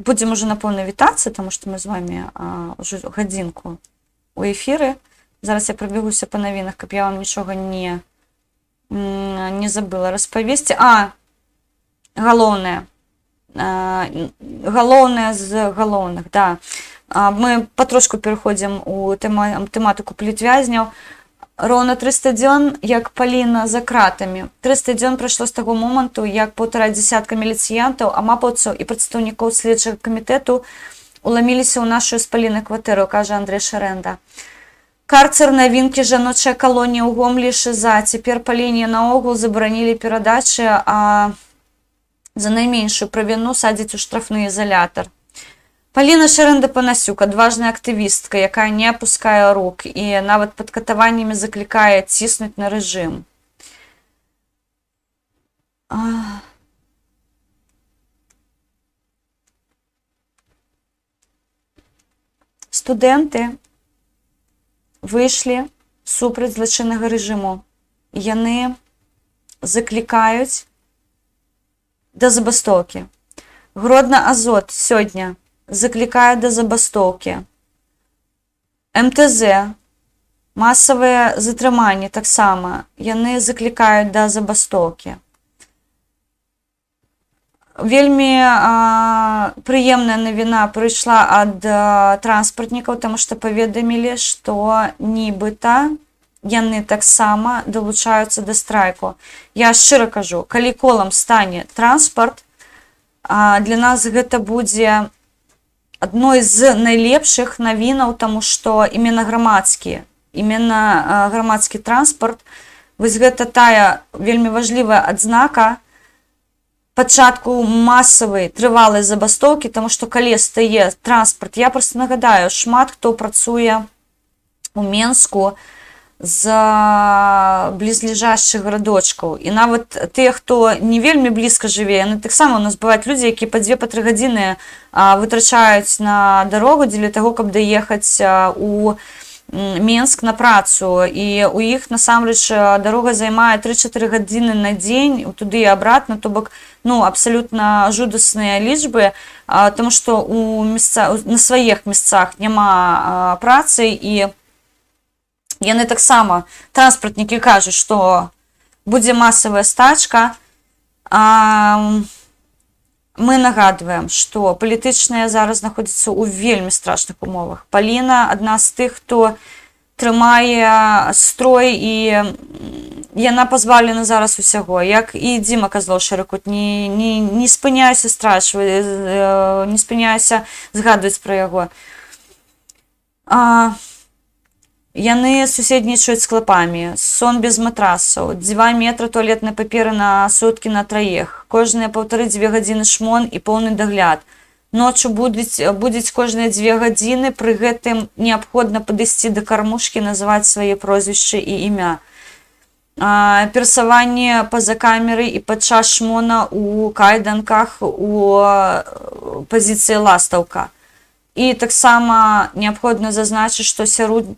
будзем уже напэўна вітацца, таму што мы з вами ўжо гадзінку у эфіры. Зараз я прабягуся па навінах, каб я вам нічога не забыла распавесці. Галоўнае з галоўных, да. Мы патрошку пераходзім у тэматыку палітвязняў. Роўна 300 дзён, як Паліна за кратамі. 300 дзён прайшло з таго моманту, як 1,5 дзясятка міліцыянтаў, амапаўцаў і прадстаўнікоў следчага камітэту уламіліся ў нашу з Палінай кватэру, кажа Андрэй Шарэнда. Карцер, навінкі, жаночая калонія ў Гомлі, шыза. Цяпер Паліне наогул забаранілі перадачы, а за найменшую правіну садзяць у штрафны ізалятар. Паліна Шарэнда-Панасюк, адважная актывістка, якая не апускае рук і нават пад катаваннямі заклікае ціснуць на рэжым. Студэнты выйшлі супраць злачыннага рэжыму. Яны заклікаюць да забастоўкі. Гродна-Азот сёння заклікае да забастоўкі. МТЗ, масавыя затрыманні таксама, яны заклікаюць да забастоўкі. Вельмі прыемная навіна прыйшла ад транспартнікаў, таму што паведамілі, што нібыта яны таксама далучаюцца да страйку. Я шчыра кажу, калі колам стане транспарт, для нас гэта будзе адной з найлепшых навінаў, таму што именно грамадскі транспорт, вось гэта тая вельмі важлівая адзнака пачатку масавай трывалай забастоўкі, таму што калі стае транспорт, я просто нагадаю, шмат хто працуе у Менску з блізлежащых гарадочкаў. І нават тыя, хто не вельмі блізка жыве, яны таксама, у нас бываюць людзі, які па 2-3 гадзіны вытрачаюць на дарогу дзеля таго, каб даехаць у Менск на працу. І у іх насамрэч дарога займае 3-4 гадзіны на дзень, туды і абратна, то бок, абсалютна жудасныя лічбы, таму што на сваіх месцах няма працы, і яны таксама, транспартнікі кажуць, што будзе масавая стачка. Мы нагадваем, што палітычныя зараз знаходзяцца ў вельмі страшных умовах. Паліна адна з тых, хто трымае строй, і яна пазбаўлена зараз усяго. Як і Дзіма казаў Шэрыкут, не спыняюся страчваць, не спыняюся згадваць пра яго. Яны суседнічаюць з клапамі, сон без матрасаў, 2 метры туалетнай паперы на суткі на 3, кожныя 1,5-2 гадзіны шмон і поўны дагляд. Ноччу будзіць кожныя 2 гадзіны, пры гэтым неабходна падысці да кармушкі, называць свае прозвішчы і імя. Перасаванне па-за камеры і падчас шмона у кайданках у пазіцыі ластаўка. І таксама неабходна зазначыць, што сярод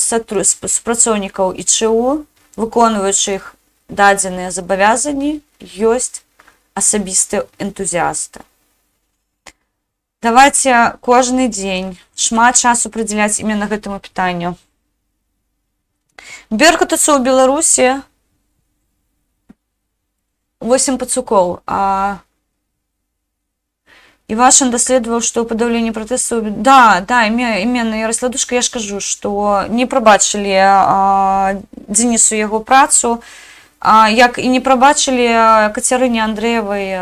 супрацоўнікаў ІЧУ, выконваючых дадзеныя забавязанні, ёсць асабістыя энтузіасты. Давайце кожны дзень шмат часу прыдзяляць іменно гэтаму пытанню. Беркутацца ў Беларусі 8 пацукоў, Івашин даследаваў, што падаўленне пратэстаў... Да, іменно Ярославдушка, я ж кажу, што не прабачылі Дзенісу яго працу, як і не прабачылі Кацярыне Андрэевай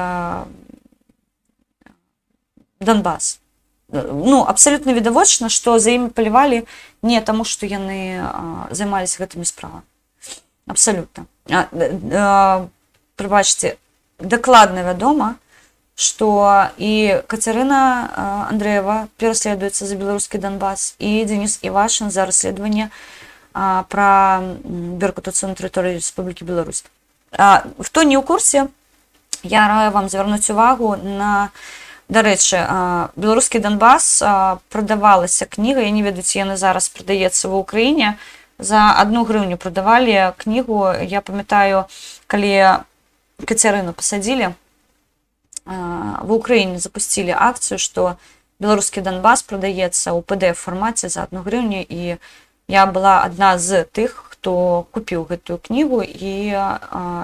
Донбас. Абсалютна відавочна, што за імі палівалі не таму, што яны займаліся гэтымі справамі. Абсалютна. Прабачце, дакладна вядома, што і Кацярына Андрэева пераследуецца за беларускі Донбас, і Дзеніс Івашин за расследаванне пра беркутацыю на тэрыторыі Рэспублікі Беларусь. Хто не ў курсе, я раю вам звярнуць увагу на... Дарэчы, беларускі Донбас прадавалася кніга, я не ведаю, ці яна зараз прадаецца ва ўкраіне, за 1 грыўню прадавалі кнігу, я памятаю, калі Кацярыну пасадзілі, в Украине запустили акцию, что белорусский Донбасс продаецца ў PDF-формаце за 1 гривню, і я была одна з тых, хто купіў гэтую кнігу, і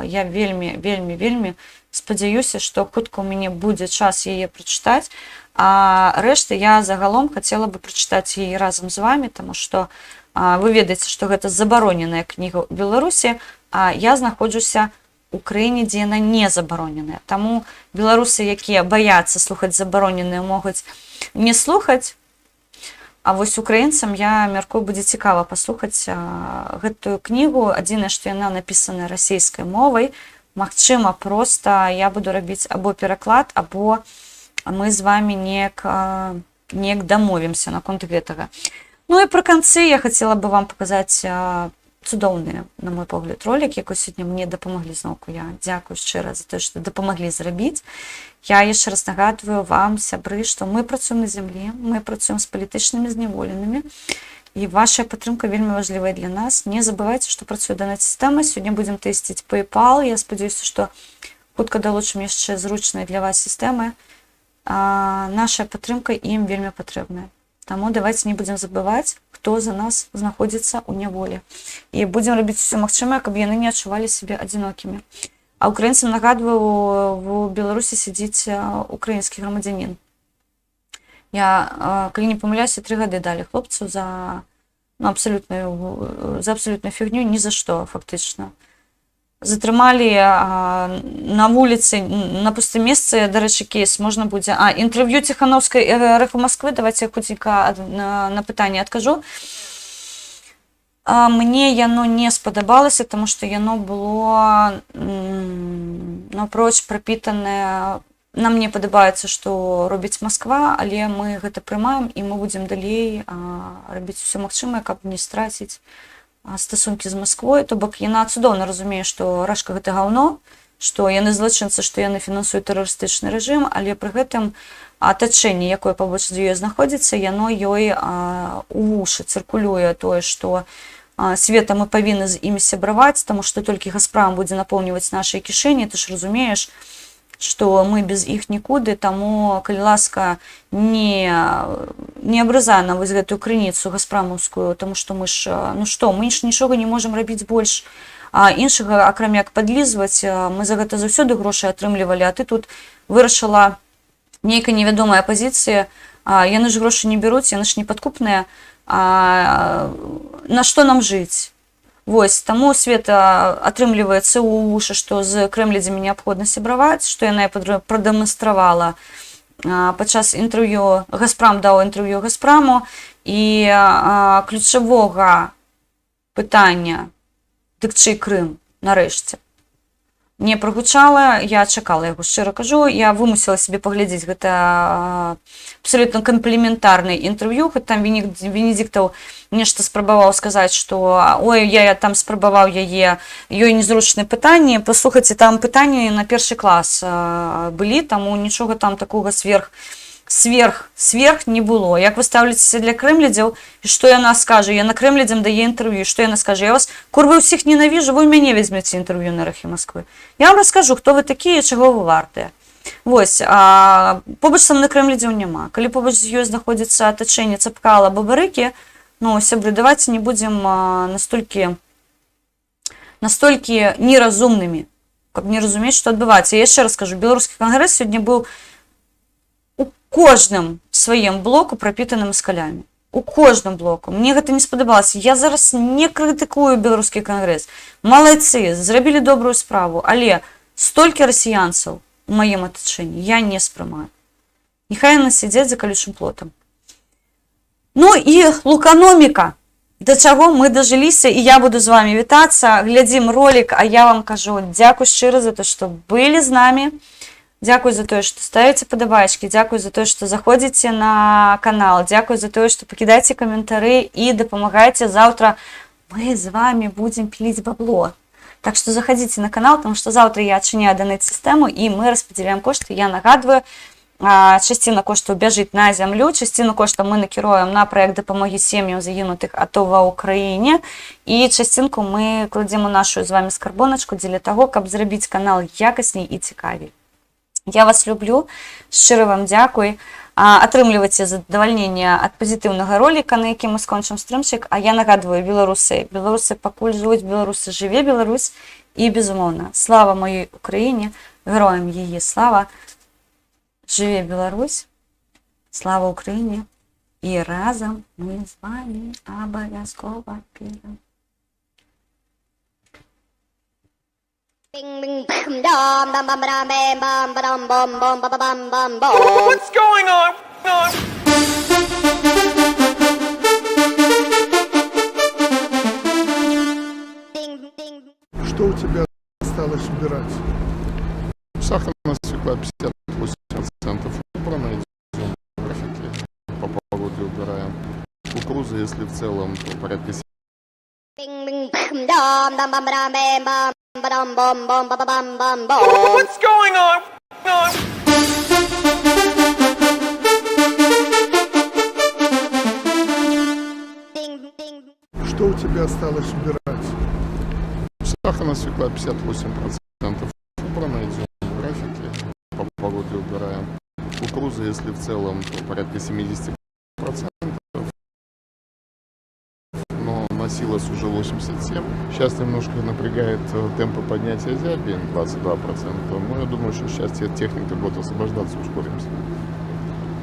я вельмі спадзяюся, што хутка ў мяне будзе час яе прачытаць, а рэшты я загалом хацела бы прачытаць яе разам з вами, таму што вы ведаеце, што гэта забароненая кніга ў Беларусі, а я знаходжуся у краіне, дзе яна не забароненая. Таму беларусы, якія баяцца слухаць забароненыя, могуць не слухаць. А вось украінцам, я мяркую, будзе цікава паслухаць гэтую кнігу. Адзінае, што яна напісана расійскай мовай. Магчыма, проста я буду рабіць або пераклад, або мы з вами неяк дамовімся наконт гэтага. Ну і пры канцы я хацела бы вам паказаць цудоўныя, на мой погляд, ролик, якой сёння мне дапамаглі зноўку. Я дзякую шчыра за тое, што дапамаглі зрабіць. Я яшчэ раз нагадваю вам, сябры, што мы працуем на зямлі, мы працуем з палітычнымі зняволенымі, і ваша падтрымка вельмі важлівая для нас. Не забывайце, што працуе донат-сістэма. Сёння будзем тэсціць PayPal. Я спадзяюся, што хутка далучым яшчэ зручныя для вас сістэмы. Наша падтрымка ім вельмі патрэбная. Таму давайте не будзем забываць, хто за нас знаходзіцца ў няволі. І будзем рабіць усё магчымае, каб яны не адчувалі сябе адзінокімі. А украінцам, нагадваю, в Беларусі сядзіць украінскі грамадзянін. Я, калі не памыляюся, 3 гады далі хлопцу за абсалютную фігню, ні за што, фактычна. затрымалі на вуліцы, на пустым месцы, дарэчы, кейс можна будзе. Інтэрв'ю Ціханаўскай РФ Москвы, давайте я хутенька на пытанне адкажу. Мне яно не спадабалася, тому што яно было напроч прапітанае. Нам не падабаецца, што робіць Москва, але мы гэта прымаем і мы будзем далей рабіць усё магчымае, каб не страціць стасункі з Москвой. То бок яна цудоўна разумее, што Рашка гэта гаўно, што яны злачынцы, што яны фінансуюць тэрарыстычны рэжым, але пры гэтым атачэнне, якое побач з ёй знаходзіцца, яно ёй у вушы цыркулюе тое, што света мы павінны з імі сябраваць, таму што толькі Газпром будзе напоўніваць нашыя кішэні. Ты ж разумееш, што мы без іх нікуды, таму, калі ласка, не абрызай нам вось гэтую крыніцу газпрамаўскую, таму што мы ж, мы ж нічога не можам рабіць больш іншага, акрамя як падлізваць. Мы за гэта заўсёды грошы атрымлівалі, а ты тут вырашыла нейкая невядомая пазіцыя. Яны ж грошы не бяруць, яны ж не падкупныя. На што нам жыць? Вось, таму Света атрымліваецца ў вушы, што з крэмлядзямі неабходна сябраваць, што яна прадэманстравала падчас інтэрв'ю. Газпром даў інтэрв'ю Газпраму, і ключавога пытання, дык чый Крым, нарэшце, не прагучала. Я чакала яго, шчыра кажу. Я вымусіла себе паглядзець гэта абсолютно камплементарнае інтэрв'ю, хоць там Венедиктаў нешта спрабаваў сказаць, што ой, я там спрабаваў яе, ёй незручныя пытанні. Паслухайце, там пытанні на першы клас былі, таму нічога там такога сверх не было. Як вы ставіцеся для крэмлядзяў, і што яна скажа? Яна крэмлядзям дае інтэрв'ю, што яна скажа? Я вас, курвы, ўсіх ненавіжу, вы ў мяне візьмеце інтэрв'ю на РФ Москвы. Я вам раскажу, хто вы такія, чаго вы вартыя. Вось, побач са мной крэмлядзяў няма. Калі побач з ёй знаходзіцца атачэнне Цапкала, Бабарыкі, сябры, давайте не будзем настолькі неразумнымі, каб не разумець, што адбываецца. Я яшчэ раз кажу, беларускі кангрэс сёння быў у кожным сваім блоку прапітаны маскалямі. У кожным блоку. Мне гэта не спадабалася. Я зараз не крытыкую беларускі кангрэс. Малайцы, зрабілі добрую справу, але столькі расіянцаў у маім атачэнні я не спрымаю. Няхай яны сядзяць за калючым плотам. І луканоміка. Да чаго мы дажыліся, і я буду з вами вітацца. Глядзім ролик, а я вам кажу дзякуй шчыра за то, што былі з намі. Дзякуй за тое, што ставіце падабайчыкі, дзякуй за тое, што заходзіце на канал, дзякуй за тое, што пакідайце каментары і дапамагайце. Заўтра мы з вами будзем піліць бабло. Так што заходзіце на канал, тому што заўтра я адчыняю донейт-сістэму і мы распадзяляем кошты. Я нагадваю, частина коштаў бяжыць на зямлю, частину коштаў мы накіруем на праект дапамогі сем'ям загінутых АТО ва Ўкраіне, і частинку мы кладзем у нашу з вами скарбоначку дзеля таго, каб зрабіць канал якасней і цікавей. Я вас люблю, шчыра вам дзякуй. Атрымлівайце задавальненне ад пазітыўнага роліка, на якім мы скончым стрымчык. А я нагадваю, беларусы пакуль жывуць, беларусы, жыве Беларусь, і, безумоўна, слава маёй Украіне, героям яе слава. Жыве Беларусь, слава Украіне, і разам мы з вами абавязкова пераможам.
What's going on?
Что у тебя осталось убирать?
Сахарная свекла 58%. Убрано, идем графики. По погоде убираем. Кукуруза, если в целом, то порядка 7.
What's going on?
Что у тебя осталось убирать?
Сахарная свекла 58%. Убрано, идем графики. По погоде убираем. Кукуруза, если в целом, то порядка 70%. Но носилась уже 87%. Сейчас немножко напрягает темпы поднятия зябин 22%. Но я думаю, что сейчас техника будет освобождаться, ускоримся.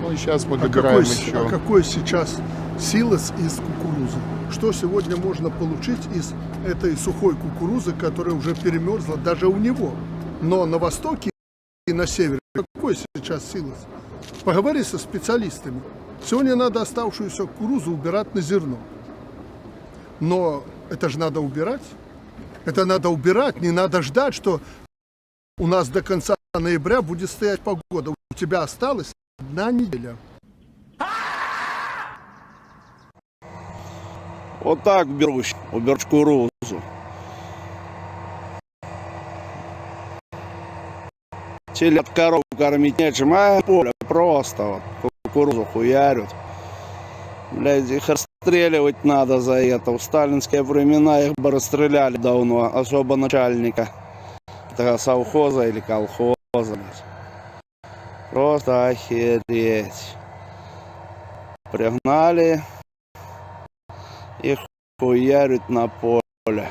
Ну и сейчас мы добираем еще...
какой сейчас силос из кукурузы? что сегодня можно получить из этой сухой кукурузы, которая уже перемерзла даже у него. Но на востоке и на севере какой сейчас силос? Поговори со специалистами. Сегодня надо оставшуюся кукурузу убирать на зерно. Но это же надо убирать. Это надо убирать, не надо ждать, что у нас до конца ноября будет стоять погода. У тебя осталась 1 неделя.
Вот так уберу кукурузу. Телят коров кормить нечем, а поле просто вот кукурузу хуярят. Блядь, их расстреливать надо за это. В сталинские времена их бы расстреляли давно, особо начальника этого совхоза или колхоза. Блядь. Просто охереть. Пригнали, их хуярят на поле.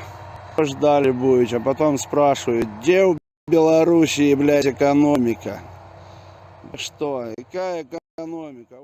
Ждали будете, а потом спрашивают, где у Белоруссии, блядь, экономика? Что, какая экономика?